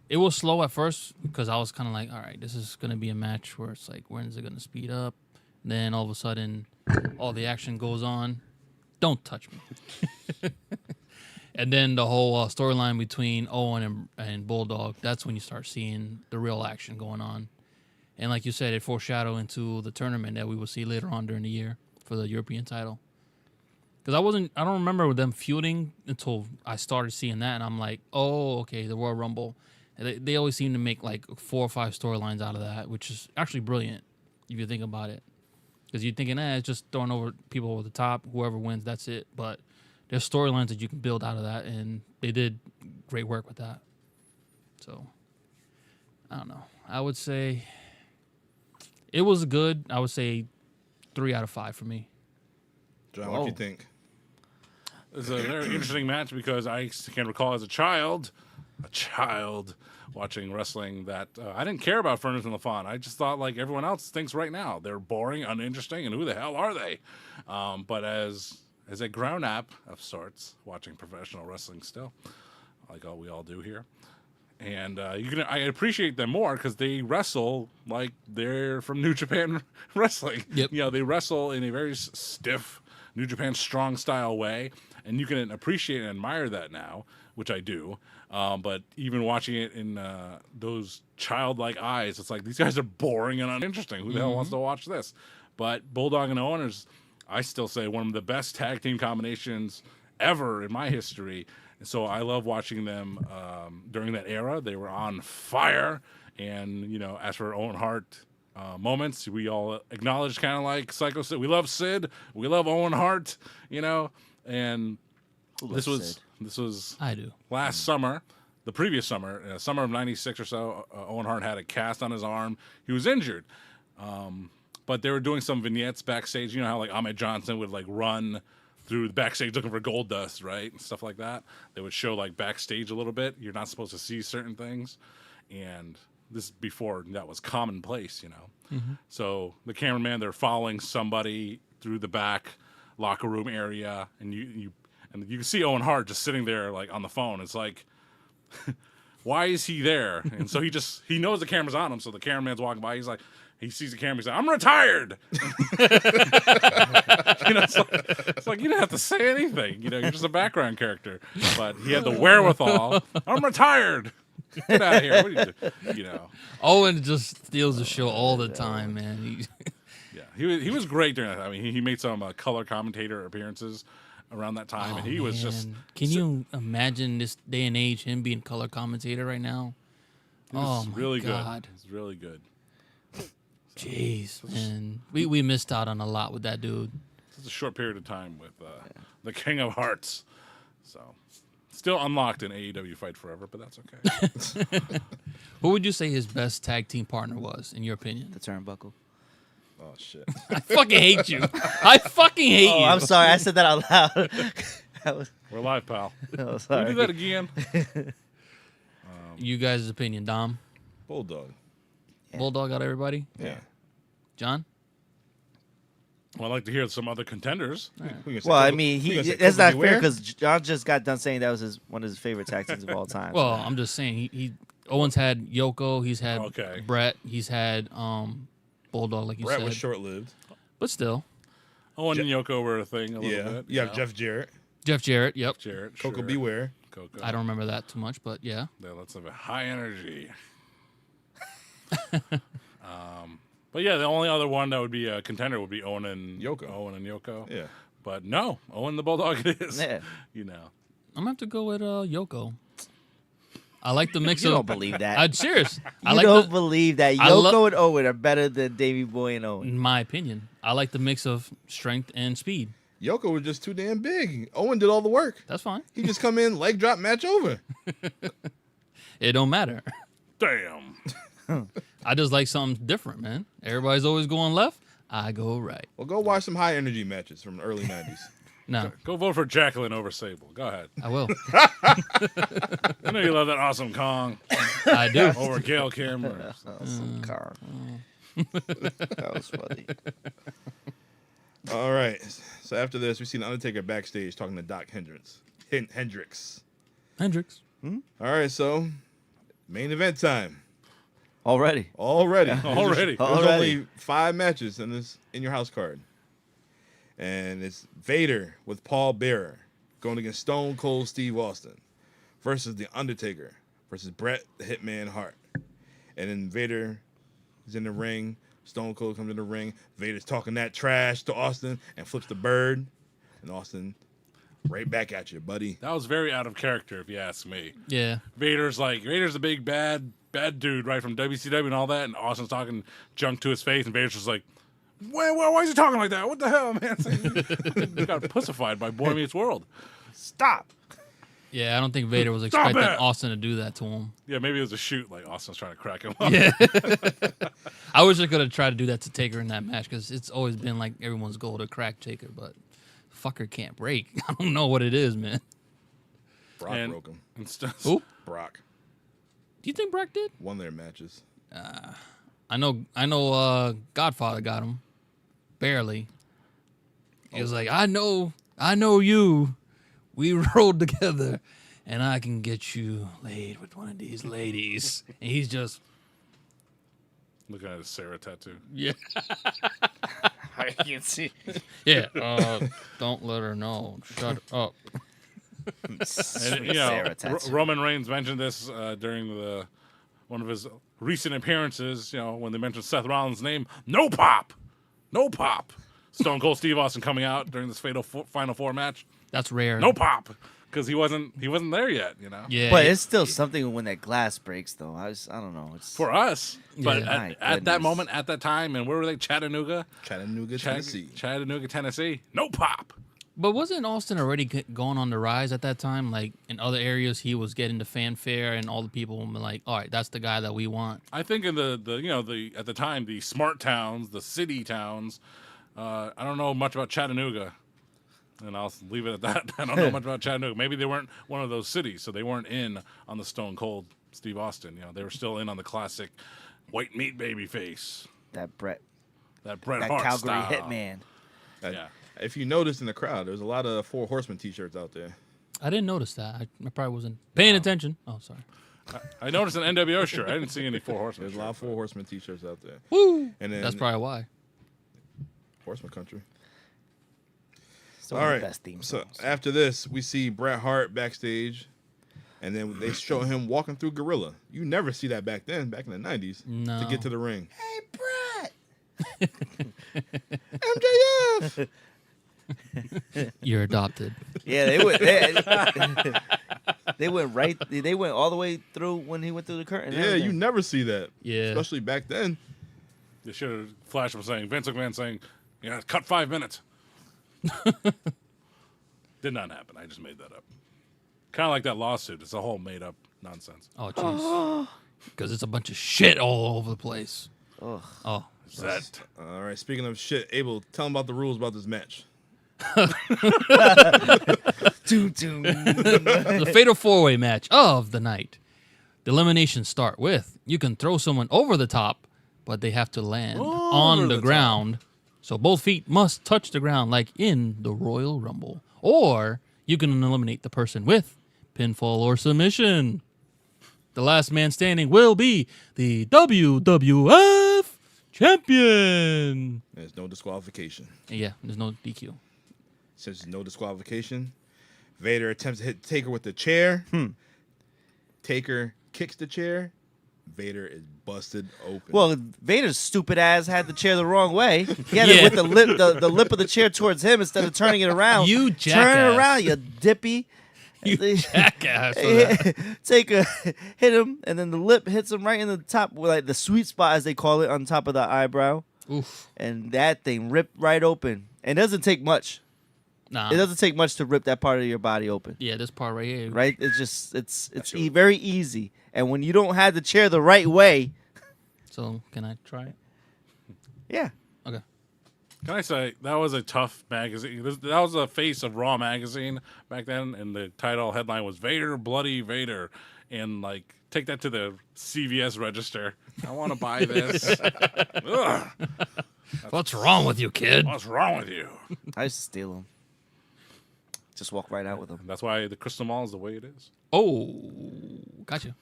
It was slow at first because I was kind of like, all right, this is going to be a match where it's like, when is it going to speed up? Then all of a sudden, all the action goes on. Don't touch me. And then the whole storyline between Owen and Bulldog, that's when you start seeing the real action going on. And like you said, it foreshadowed into the tournament that we will see later on during the year for the European title. Because I don't remember them feuding until I started seeing that, and I'm like, oh, okay, the Royal Rumble. And they always seem to make like 4 or 5 storylines out of that, which is actually brilliant if you think about it. Because you're thinking, it's just throwing over people over the top. Whoever wins, that's it. But there's storylines that you can build out of that, and they did great work with that. So, I don't know. I would say it was good. I would say 3 out of 5 for me. John, what do you think? It's a very interesting match because I can recall as a child watching wrestling that I didn't care about Furnace and LaFon. I just thought like everyone else thinks right now. They're boring, uninteresting, and who the hell are they? But as a grown-up of sorts, watching professional wrestling still, like we all do here, and I appreciate them more because they wrestle like they're from New Japan Wrestling. Yep. They wrestle in a very stiff New Japan strong style way, and you can appreciate and admire that now, which I do. But even watching it in those childlike eyes, it's like these guys are boring and uninteresting. Who the hell wants to watch this? But Bulldog and Owen is, I still say, one of the best tag team combinations ever in my history. And so I love watching them during that era. They were on fire. And, as for Owen Hart moments, we all acknowledge kind of like Sycho Sid. We love Sid. We love Owen Hart, and this was I do. last summer, the previous summer, summer of '96 or so. Owen Hart had a cast on his arm. He was injured, but they were doing some vignettes backstage. You know how like Ahmed Johnson would like run through the backstage looking for gold dust, right, and stuff like that. They would show like backstage a little bit. You're not supposed to see certain things, and this before that was commonplace, So the cameraman, they're following somebody through the back locker room area, and you can see Owen Hart just sitting there like on the phone. It's like, why is he there? And so he knows the camera's on him. So the cameraman's walking by. He's like, he sees the camera. He's like, I'm retired. It's like you didn't have to say anything. You're just a background character. But he had the wherewithal. I'm retired. Get out of here. What do you do? Owen just steals the show all the time, man. He was great during that. I mean, he made some color commentator appearances around that time, and he was just. Can you imagine this day and age him being color commentator right now? He was Oh my really God. good. He's really good. Jeez, man, we missed out on a lot with that dude. It's a short period of time with the King of Hearts, so still unlocked in AEW Fight Forever, but that's okay. Who would you say his best tag team partner was, in your opinion? The turnbuckle. Oh, shit. I fucking hate you. I fucking hate Oh, you. I'm sorry. I said that out loud. We're live, pal. Oh, Can we sorry. do that again? You guys' opinion, Dom? Bulldog. Yeah. Bulldog got everybody. Yeah. John. Well, I'd like to hear some other contenders. We can say Well, I Coco- mean, we can say that's Coco not Beware. fair because John just got done saying that was one of his favorite tag teams of all time. Well, I'm just saying Owens had Yoko. He's had Okay. Brett. He's had Bulldog, like you Brett said. was short-lived. But still, Owen and Yoko were a thing a little Yeah. bit. You have Jeff Jarrett, Jeff Jarrett. Yep. Jarrett, Coco sure. Beware. Coco. I don't remember that too much, but yeah. Yeah, let's have a high energy. But yeah, the only other one that would be a contender would be Owen and Yoko. Yeah. But no, Owen the Bulldog it is. Yeah. You know. I'm gonna have to go with Yoko. I like the mix You of. don't believe that. I'm serious. I You like don't believe that I Yoko and Owen are better than Davey Boy and Owen. in my opinion, I like the mix of strength and speed. Yoko was just too damn big. Owen did all the work. That's fine. He just come in, leg drop, match over. It don't matter. Damn. I just like something different, man. Everybody's always going left. I go right. Well, go watch some high energy matches from the early 90s. No, Go vote for Jacqueline over Sable. Go ahead. I will. I know you love that awesome Kong I do. over Gail Kim. Or, Some car. That was funny. All right. So after this, we see the Undertaker backstage talking to Doc Hendricks. Hendricks. All right, so main event time. Already. Already. Already. There's Already. only 5 matches in this in your house card. And it's Vader with Paul Bearer going against Stone Cold Steve Austin versus The Undertaker versus Bret the Hitman Hart. And then Vader is in the ring. Stone Cold comes in the ring. Vader's talking that trash to Austin and flips the bird. And Austin, right back at you, buddy. that was very out of character, if you ask me. Yeah. Vader's a big bad dude, right, from WCW and all that, and Austin's talking junk to his face, and Vader's just like, why is he talking like that? What the hell, man? He got pussified by Boy Meets World. Stop. Yeah, I don't think Vader was Stop expecting it! Austin to do that to him. Yeah, maybe it was a shoot, like Austin's trying to crack him up. Yeah. I wish I could have tried to do that to Taker in that match because it's always been like everyone's goal to crack Taker, but fucker can't break. I don't know what it is, man. Brock And- broke him. Who? Brock. Do you think Brock did? Won their matches. I know Godfather got him. Barely. He was like, I know you. We rode together and I can get you laid with one of these ladies. And he's just Looking at his Sarah tattoo. yeah. I can't see. Yeah. Don't let her know. Shut up. And, you know, Roman Reigns mentioned this during one of his recent appearances, you know, when they mentioned Seth Rollins' name. No pop. Stone Cold Steve Austin coming out during this fatal Final Four match. That's rare. No pop. Because he wasn't there yet, you know. Yeah. But yeah. it's still something when that glass breaks, though. I don't know. It's For us. But Yeah. My at that goodness. moment, at that time, and where were they? Chattanooga, Tennessee. Chattanooga, Tennessee. No pop. But wasn't Austin already going on the rise at that time? Like in other areas, he was getting the fanfare, and all the people were like, "All right, that's the guy that we want." I think in the at the time, the smart towns, the city towns. I don't know much about Chattanooga, and I'll leave it at that. I don't know much about Chattanooga. Maybe they weren't one of those cities, so they weren't in on the Stone Cold Steve Austin. You know, they were still in on the classic white meat baby face, that Bret that Bret that Hart Calgary style. Hitman. Yeah. If you notice in the crowd, there's a lot of Four Horsemen T-shirts out there. I didn't notice that. I probably wasn't paying attention. Oh, sorry. I noticed an NWO shirt. I didn't see any Four Horsemen. There's a lot of Four Horsemen T-shirts out there. Woo! And then That's probably why. Horseman Country. It's All one of right. the best theme So songs. after this, we see Bret Hart backstage, and then they show him walking through Gorilla. You never see that back then, back in the 90s, No. to get to the ring. Hey, Bret! MJF! You're adopted. Yeah, they went. They went right. They went all the way through when he went through the curtain. and Yeah, you everything. never see that. Yeah. Especially back then. They should have flashed him saying, Vince McMahon saying, yeah, cut 5 minutes. Did not happen. I just made that up. Kind of like that lawsuit. It's a whole made up nonsense. Oh, jeez. Because it's a bunch of shit all over the place. Ugh. Oh, Is that All right, speaking of shit, Abel, tell him about the rules about this match. Doom, doom. the fatal four-way match of the night. The eliminations start with you can throw someone over the top, but they have to land on the ground. So both feet must touch the ground like in the Royal Rumble. Or you can eliminate the person with pinfall or submission. The last man standing will be the WWF Champion. There's no disqualification. Yeah, there's no DQ. Since there's no disqualification, Vader attempts to hit Taker with the chair. Taker kicks the chair. Vader is busted open. Well, Vader's stupid ass had the chair the wrong way. He had it with the lip of the chair towards him instead of turning it around. You Turn jackass. it around, you dippy. You jackass. For that. Taker hit him, and then the lip hits him right in the top, like the sweet spot, as they call it, on top of the eyebrow. Oof. And that thing ripped right open. And it doesn't take much. Nah. It doesn't take much to rip that part of your body open. Yeah, this part right here. Right? It's just, it's very easy. And when you don't have the chair the right way, So, can I try it? yeah. Okay. Can I say that was a tough magazine? That was the face of Raw magazine back then, and the title headline was "Vader, Bloody Vader," and like take that to the CVS register. I want to buy this. Ugh. What's wrong with you, kid? What's wrong with you? I used to steal them. Just walk right out with them. That's why the Crystal Mall is the way it is. Oh, gotcha.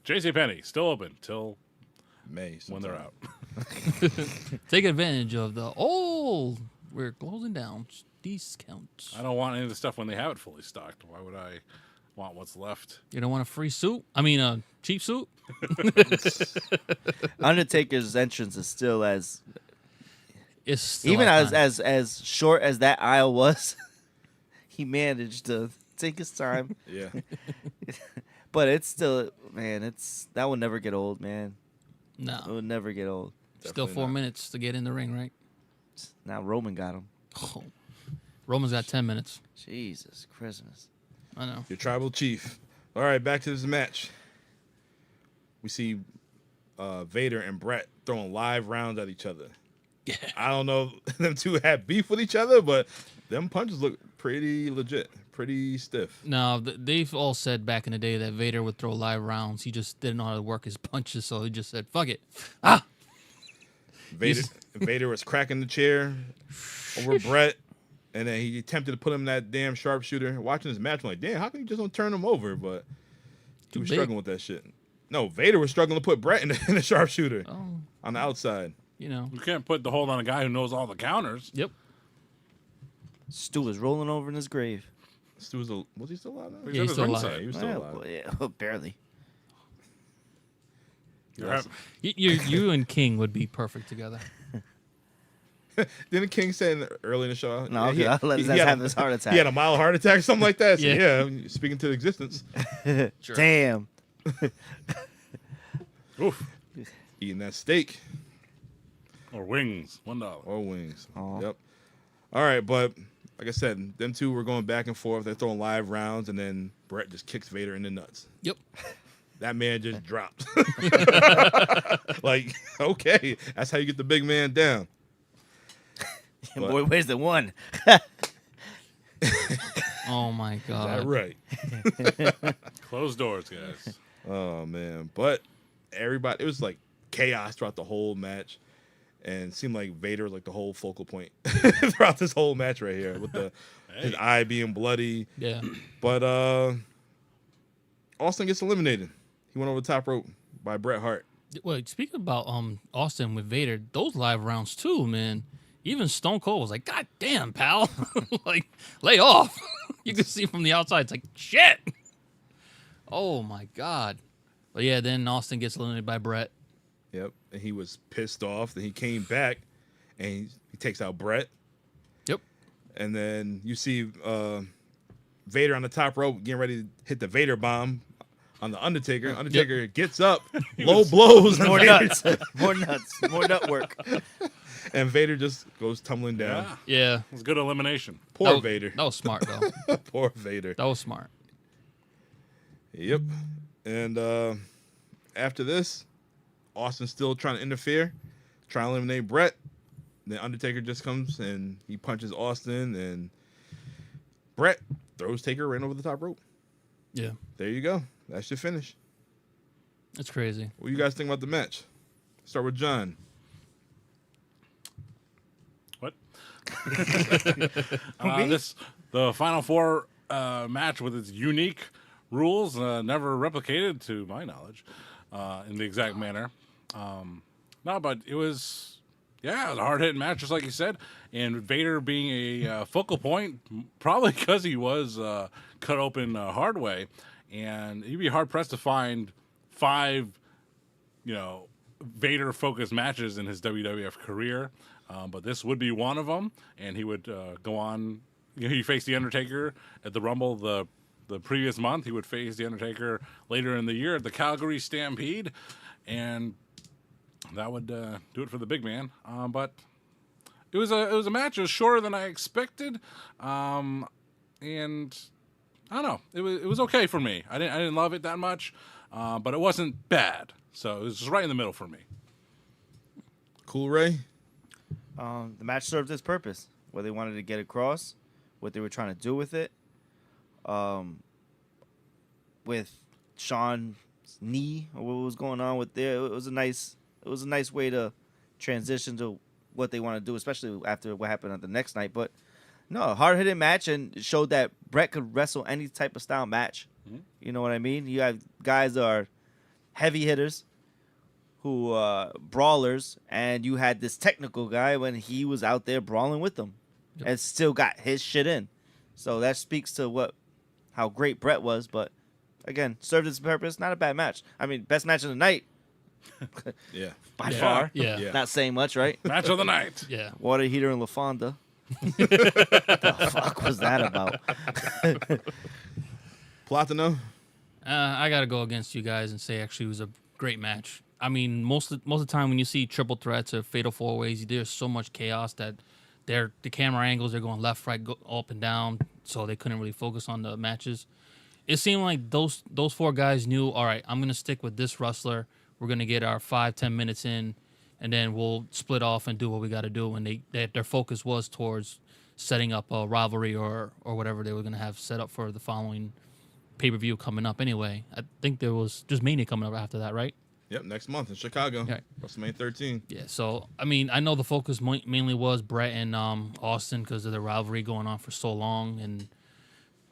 JCPenney still open till May when they're out. Take advantage of the we're closing down discounts. I don't want any of the stuff when they have it fully stocked. Why would I want what's left? You don't want a free suit? I mean, a cheap suit? Undertaker's entrance is still as It's still even iconic. as short as that aisle was. He managed to take his time, Yeah. but it's still, man. That will never get old, man. It No. will never get old. Still Definitely 4 not. minutes to get in the ring, right? Now Roman got him. Oh. Roman's got 10 minutes. Jesus Christmas. I know. Your tribal chief. All right, back to this match. We see Vader and Brett throwing live rounds at each other. Yeah. I don't know if them two had beef with each other, but them punches look pretty legit, pretty stiff. No, they've all said back in the day that Vader would throw live rounds. He just didn't know how to work his punches, so he just said, fuck it. Ah! Vader was cracking the chair over Brett, and then he attempted to put him in that damn sharpshooter. Watching this match, I'm like, damn, how come you just don't turn him over? But he was big. struggling with that shit. No, Vader was struggling to put Brett in the sharpshooter Oh, on the outside. you know. You can't put the hold on a guy who knows all the counters. Yep. Stu is rolling over in his grave. Stu was he still alive now? Yeah, he's still alive. Yeah, he was still Well, alive. yeah, barely. Yes. You and King would be perfect together. Didn't King say early in the show? No, he- I'll let he his ass had have a- this heart attack. He had a mild heart attack or something like that. So Yeah. yeah, speaking to existence. Sure. Damn. Oof. Eating that steak Or wings. $1. or wings. Aw. Yep. All right, but like I said, them two were going back and forth. They're throwing live rounds, and then Brett just kicks Vader in the nuts. Yep. That man just dropped. Like, okay, that's how you get the big man down. But- Boy, where's the one? Oh, my Is God. that right? Closed doors, guys. Oh man, but everybody, it was like chaos throughout the whole match, and it seemed like Vader was like the whole focal point throughout this whole match right here, with his eye being bloody. Yeah. But Austin gets eliminated. He went over the top rope by Bret Hart. Well, speaking about Austin with Vader, those live rounds too, man. Even Stone Cold was like, God damn, pal. Like, lay off. You can see from the outside, it's like, shit. Oh, my God. But yeah, then Austin gets eliminated by Brett. Yep, and he was pissed off. Then he came back, and he takes out Bret. Yep. And then you see Vader on the top rope getting ready to hit the Vader bomb on the Undertaker. Undertaker gets up, low blows, More Vader- nuts. More nuts. More nut work. and Vader just goes tumbling down. Yeah. Yeah. It was good elimination. Poor That- Vader. That was smart, though. Poor Vader. That was smart. Yep. And after this, Austin's still trying to interfere, trying to eliminate Bret. The Undertaker just comes and he punches Austin, and Bret throws Taker right over the top rope. Yeah. There you go. That's your finish. It's crazy. What do you guys think about the match? Start with John. What? The Final Four match with its unique rules, never replicated to my knowledge, in the exact manner. No, but it was a hard-hitting match, just like you said. And Vader being a focal point, probably because he was cut open hard way. And you'd be hard-pressed to find 5, Vader-focused matches in his WWF career. But this would be one of them. And he would go on. He faced The Undertaker at the Rumble the previous month. He would face The Undertaker later in the year at the Calgary Stampede. And that would do it for the big man. But it was a match. It was shorter than I expected. And I don't know. It was okay for me. I didn't love it that much, but it wasn't bad. So it was just right in the middle for me. Cool, Ray? The match served its purpose. What they wanted to get across, what they were trying to do with it. With Shawn's knee, or what was going on with there, it was a nice way to transition to what they want to do, especially after what happened on the next night. But no, hard-hitting match, and it showed that Brett could wrestle any type of style match. Mm-hmm. You know what I mean? You have guys that are heavy hitters, who brawlers, and you had this technical guy when he was out there brawling with them, and still got his shit in. So that speaks to how great Brett was. But again, served its purpose. Not a bad match. I mean, best match of the night. Yeah. By far. Yeah. Not saying much, right? Match of the night. Yeah. Water heater in La Fonda. The fuck was that about? Platino? I got to go against you guys and say actually it was a great match. I mean, most of the time when you see triple threats or fatal four ways, there's so much chaos that the camera angles are going left, right, up and down, so they couldn't really focus on the matches. It seemed like those 4 guys knew, all right, I'm going to stick with this wrestler. We're going to get our 5-10 minutes in, and then we'll split off and do what we got to do. And their focus was towards setting up a rivalry or whatever they were going to have set up for the following pay-per-view coming up anyway. I think there was just Mania coming up after that, right? Yep, next month in Chicago. Right. WrestleMania 13. Yeah, so, I mean, I know the focus mainly was Brett and Austin because of the rivalry going on for so long, and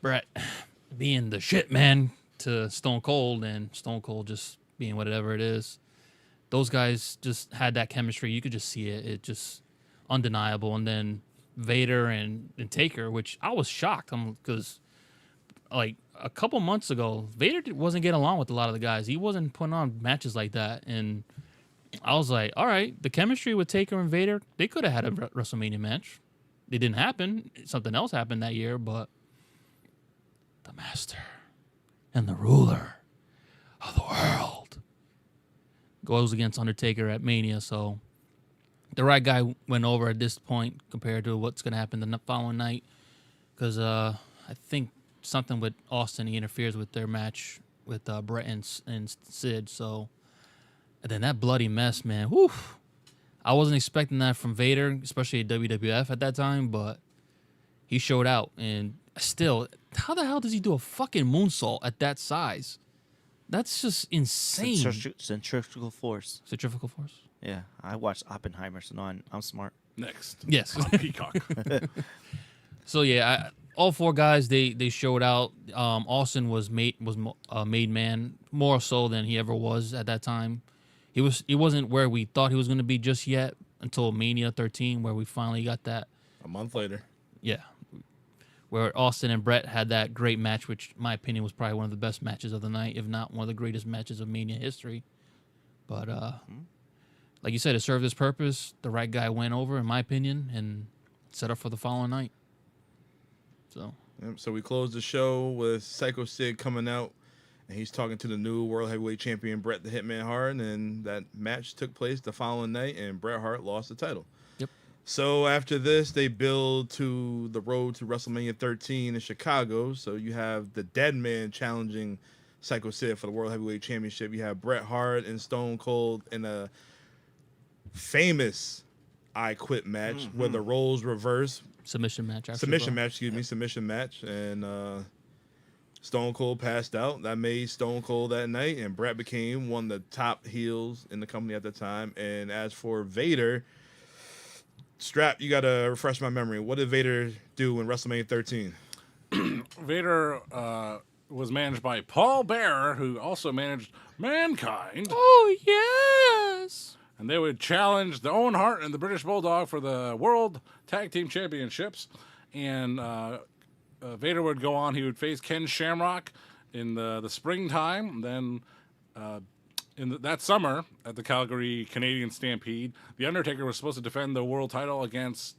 Brett being the shit man to Stone Cold, and Stone Cold just being whatever it is. Those guys just had that chemistry. You could just see it. It just undeniable. And then Vader and Taker, which I was shocked because, like, a couple months ago, Vader wasn't getting along with a lot of the guys. He wasn't putting on matches like that. And I was like, all right, the chemistry with Taker and Vader, they could have had a WrestleMania match. It didn't happen. Something else happened that year, but the master and the ruler of the world goes against Undertaker at Mania. So the right guy went over at this point compared to what's going to happen the following night. Because I think something with Austin, he interferes with their match with Brett and Sid. So, and then that bloody mess, man. Whew. I wasn't expecting that from Vader, especially at WWF at that time, but he showed out. And still, how the hell does he do a fucking moonsault at that size? That's just insane. Centrifugal force. Centrifugal force? Yeah, I watched Oppenheimer, so no, I'm smart. Next. Yes. On Peacock. So, yeah, all 4 guys, they showed out. Austin was a made man, more so than he ever was at that time. He wasn't where we thought he was going to be just yet until Mania 13, where we finally got that. A month later. Yeah. Where Austin and Brett had that great match, which, in my opinion, was probably one of the best matches of the night, if not one of the greatest matches of Mania history. But, like you said, it served its purpose. The right guy went over, in my opinion, and set up for the following night. So we closed the show with Sycho Sid coming out, and he's talking to the new World Heavyweight Champion Bret the Hitman Hart, and that match took place the following night, and Bret Hart lost the title. Yep. So after this, they build to the road to WrestleMania 13 in Chicago. So you have the Dead Man challenging Sycho Sid for the World Heavyweight Championship. You have Bret Hart and Stone Cold in a famous I Quit match where the roles reverse. Submission match. Submission match. And Stone Cold passed out. That made Stone Cold that night, and Bret became one of the top heels in the company at the time. And as for Vader, Strap, you got to refresh my memory. What did Vader do in WrestleMania 13? Vader was managed by Paul Bearer, who also managed Mankind. Oh, yes. And they would challenge the Owen Hart and the British Bulldog for the World Tag Team Championships. And Vader would go on. He would face Ken Shamrock in the springtime. Then that summer at the Calgary Canadian Stampede, The Undertaker was supposed to defend the world title against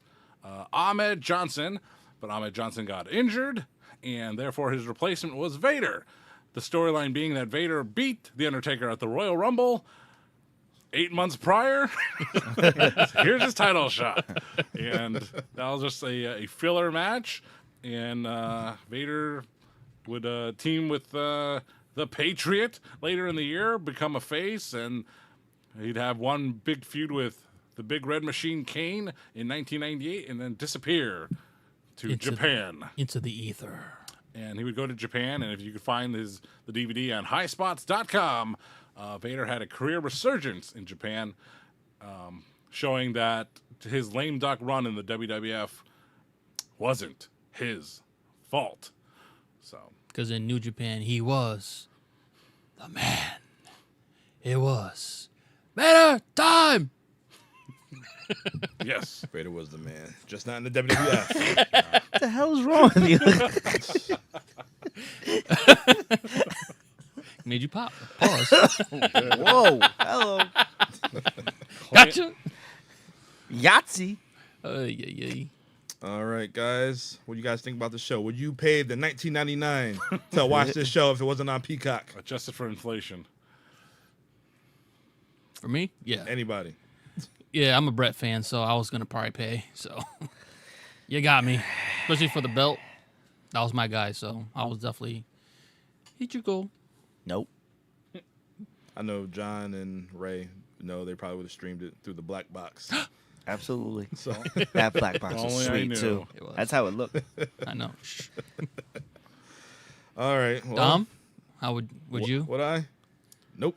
Ahmed Johnson. But Ahmed Johnson got injured, and therefore his replacement was Vader. The storyline being that Vader beat The Undertaker at the Royal Rumble 8 months prior. Here's his title shot. And that was just a filler match. And Vader would team with the Patriot later in the year, become a face, and he'd have one big feud with the Big Red Machine Kane in 1998 and then disappear to Japan. Into the ether. And he would go to Japan, and if you could find the DVD on highspots.com, Vader had a career resurgence in Japan, showing that his lame duck run in the WWF wasn't his fault. So, because in New Japan, he was the man. It was Vader time. yes. Vader was the man, just not in the WWF. What the hell is wrong with you? Made you pop. Pause. Whoa. Hello. Gotcha. Yahtzee. Yeah. All right, guys. What do you guys think about the show? Would you pay the $19.99 to watch this show if it wasn't on Peacock? Adjusted for inflation. For me? Yeah. Anybody? Yeah, I'm a Brett fan, so I was going to probably pay. So you got me. Especially for the belt. That was my guy, so I was definitely, here you go. Nope. I know John and Ray know they probably would have streamed it through the black box. Absolutely. So That black box was Only I sweet, knew. too. It was. That's how it looked. I know. Shh. all right. Well, Dom, how would you? Would I? Nope.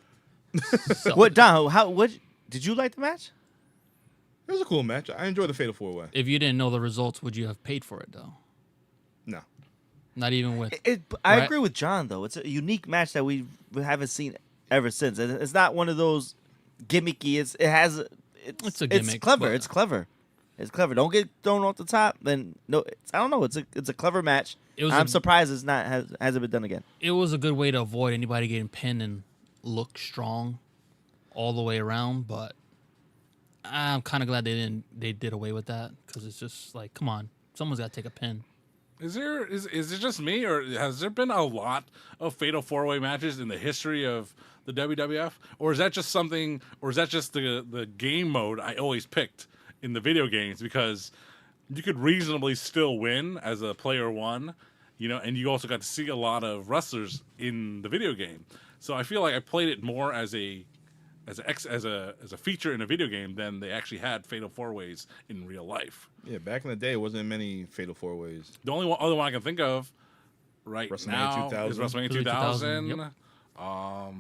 So, What, Don, what, did you like the match? It was a cool match. I enjoyed the Fatal 4-Way. if you didn't know the results, would you have paid for it, though? No. Not even with. I Right. agree with John, though. It's a unique match that we haven't seen ever since. And it's not one of those gimmicky. It's It's a gimmick, It's clever. but- It's clever. It's clever. Don't get thrown off the top. Then no, I don't know. It's a clever match. I'm surprised it's not hasn't been done again. It was a good way to avoid anybody getting pinned and look strong all the way around, but I'm kind of glad they did away with that, because it's just like, come on, someone's got to take a pin. Is it just me, or has there been a lot of Fatal 4-Way matches in the history of the WWF? Or is that just something, or is that just the game mode I always picked in the video games? Because you could reasonably still win as a player one, and you also got to see a lot of wrestlers in the video game. So I feel like I played it more as a feature in a video game than they actually had Fatal 4-Ways in real life. Yeah, back in the day, it wasn't many Fatal 4-Ways. The only other one I can think of right WrestleMania now 2000. is WrestleMania 2000, 2000. yep. I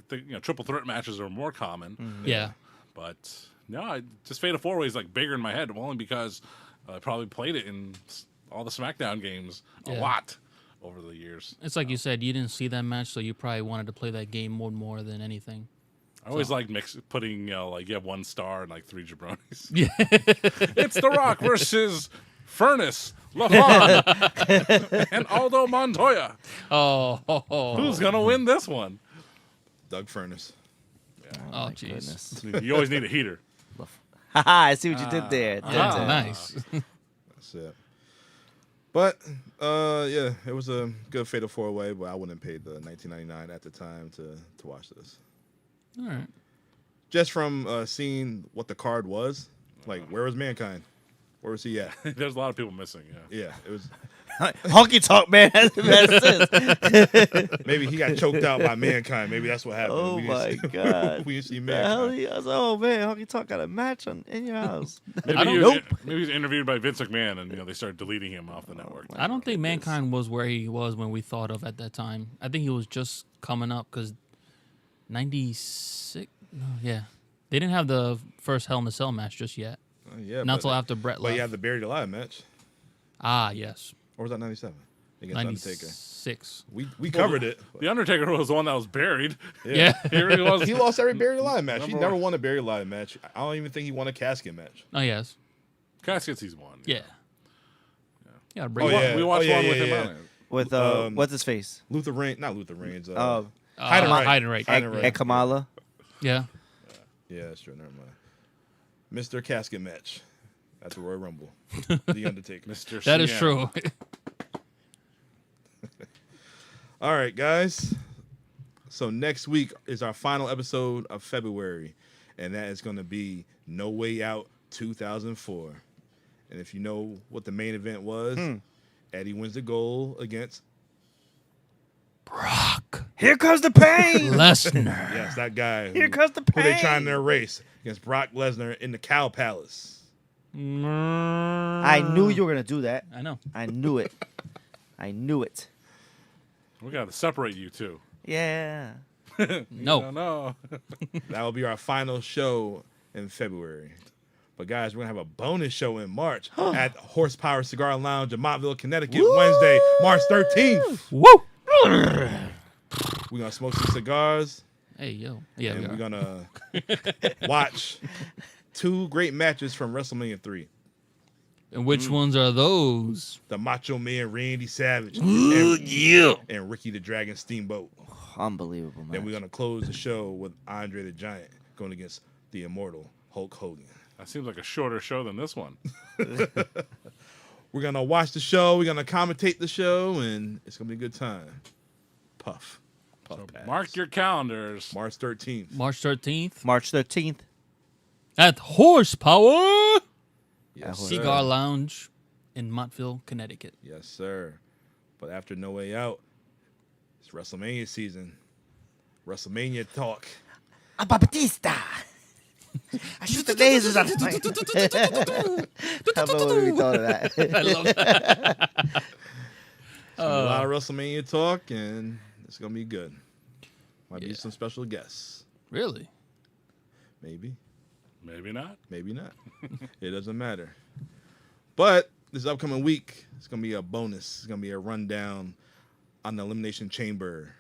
think triple threat matches are more common. Yeah. But no, just Fatal 4-Way is like bigger in my head, only because I probably played it in all the SmackDown games a Yeah. lot over the years. It's like you said, you didn't see that match, so you probably wanted to play that game more than anything. I always like putting, like you have 1 star and like 3 jabronis. Yeah. It's The Rock versus Furnace, LaFon, and Aldo Montoya. Oh. Who's going to win this one? Doug Furnace. Oh, jeez. Goodness. You always need a heater. Haha, I see what you did there. Ah, nice. That's it. But, yeah, it was a good Fatal 4-Way, but I wouldn't have paid the $19.99 at the time to watch this. All right. Just from seeing what the card was, like, where was Mankind? Where was he at? There's a lot of people missing, yeah. Yeah, it was Honky Tonk Man has the best sense. Maybe he got choked out by Mankind. Maybe that's what happened. Oh We didn't my see- God. we didn't see The hell Mankind. I was like, oh man, Honky Tonk got a match in your house. Maybe, don't- he was, Nope. maybe he was interviewed by Vince McMahon, and they started deleting him off the network. I don't think Mankind was where he was when we thought of at that time. I think he was just coming up because 96. No, yeah, they didn't have the first Hell in a Cell match just yet. Yeah, Not but- till after Brett But left. you had the Buried Alive match. Ah, yes, Or was that 97? Against Undertaker. 96. We covered it. The Undertaker was the one that was buried. Yeah. Here he was. He lost every Buried Alive match. He Number never one. won a Buried Alive match. I don't even think he won a casket match. Oh yes. Caskets, he's won. Yeah. Yeah. Oh, Bring yeah. We watched yeah, one yeah, with him yeah. on it. With what's his face? Luther Reigns, not Luther Reigns. Oh, Hide and Right. Hide and Right. Hide and Right. and Kamala. Yeah. Yeah, that's true. Never mind. Mr. Casket match at the Royal Rumble. The Undertaker. Mr. That is CM. true. All right, guys. So next week is our final episode of February, and that is going to be No Way Out 2004. And if you know what the main event was, Eddie wins the gold against Brock Here comes the pain. Lesnar. yes, that guy Here who, comes the who they trying pain. to erase against Brock Lesnar in the Cow Palace. I knew you were gonna do that. I know. I knew it. I knew it. We got to separate you two. Yeah. No. No. That will be our final show in February. But guys, we're gonna have a bonus show in March at Horsepower Cigar Lounge in Montville, Connecticut, Wednesday, March 13th. Woo. We're gonna smoke some cigars, Hey yo. Yeah. and we we're are. gonna watch 2 great matches from WrestleMania 3. And which ones are those? The Macho Man Randy Savage and Ricky the Dragon Steamboat. Unbelievable, man. Then we're gonna close the show with Andre the Giant going against the immortal Hulk Hogan. That seems like a shorter show than this one. We're gonna watch the show. We're gonna commentate the show, and it's gonna be a good time. Puff, puff. Pass. Mark your calendars. March 13th. March 13th March 13th. at Horsepower Yes, sir. Cigar Lounge in Montville, Connecticut. Yes, sir. But after No Way Out, it's WrestleMania season. WrestleMania talk. Batista. I shoot the lasers out of my. How about when we thought of that? I love that. A lot of WrestleMania talk, and it's gonna be good. Might be Yeah. some special guests. Really? Maybe, Maybe not. maybe not. It doesn't matter. But this upcoming week, it's gonna be a bonus. It's gonna be a rundown on the Elimination Chamber.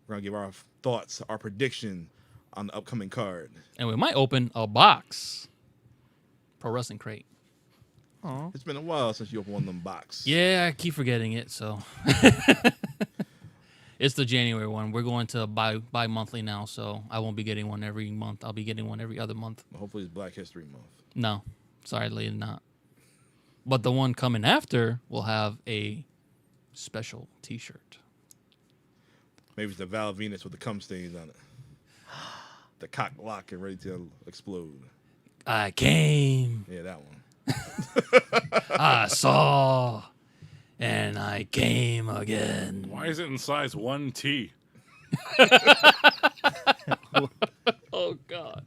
We're gonna give our thoughts, our prediction on the upcoming card. And we might open a box. Pro Wrestling Crate. It's been a while since you opened one of them boxes. Yeah, I keep forgetting it, so. It's the January one. We're going to bi-monthly now, so I won't be getting one every month. I'll be getting one every other month. Hopefully, it's Black History Month. No, sadly not. But the one coming after will have a special T-shirt. Maybe it's the Val Venus with the cum stains on it. The cock lock and ready to explode. I came, Yeah, that one. I saw, and I came again. Why is it in size 1T? Oh God!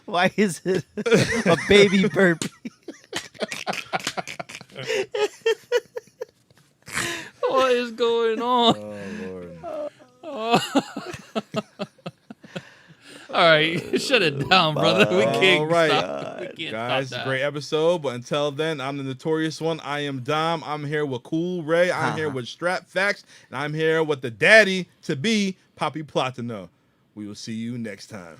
Why is it a baby burpee? What is going on? Oh, Lord. All right, shut it down, brother. We can't All right. stop. We can't Guys, stop that. great episode. But until then, I'm the Notorious One. I am Dom. I'm here with Cool Ray. I'm here with Strap Facts. And I'm here with the daddy to be, Poppy Platino. We will see you next time.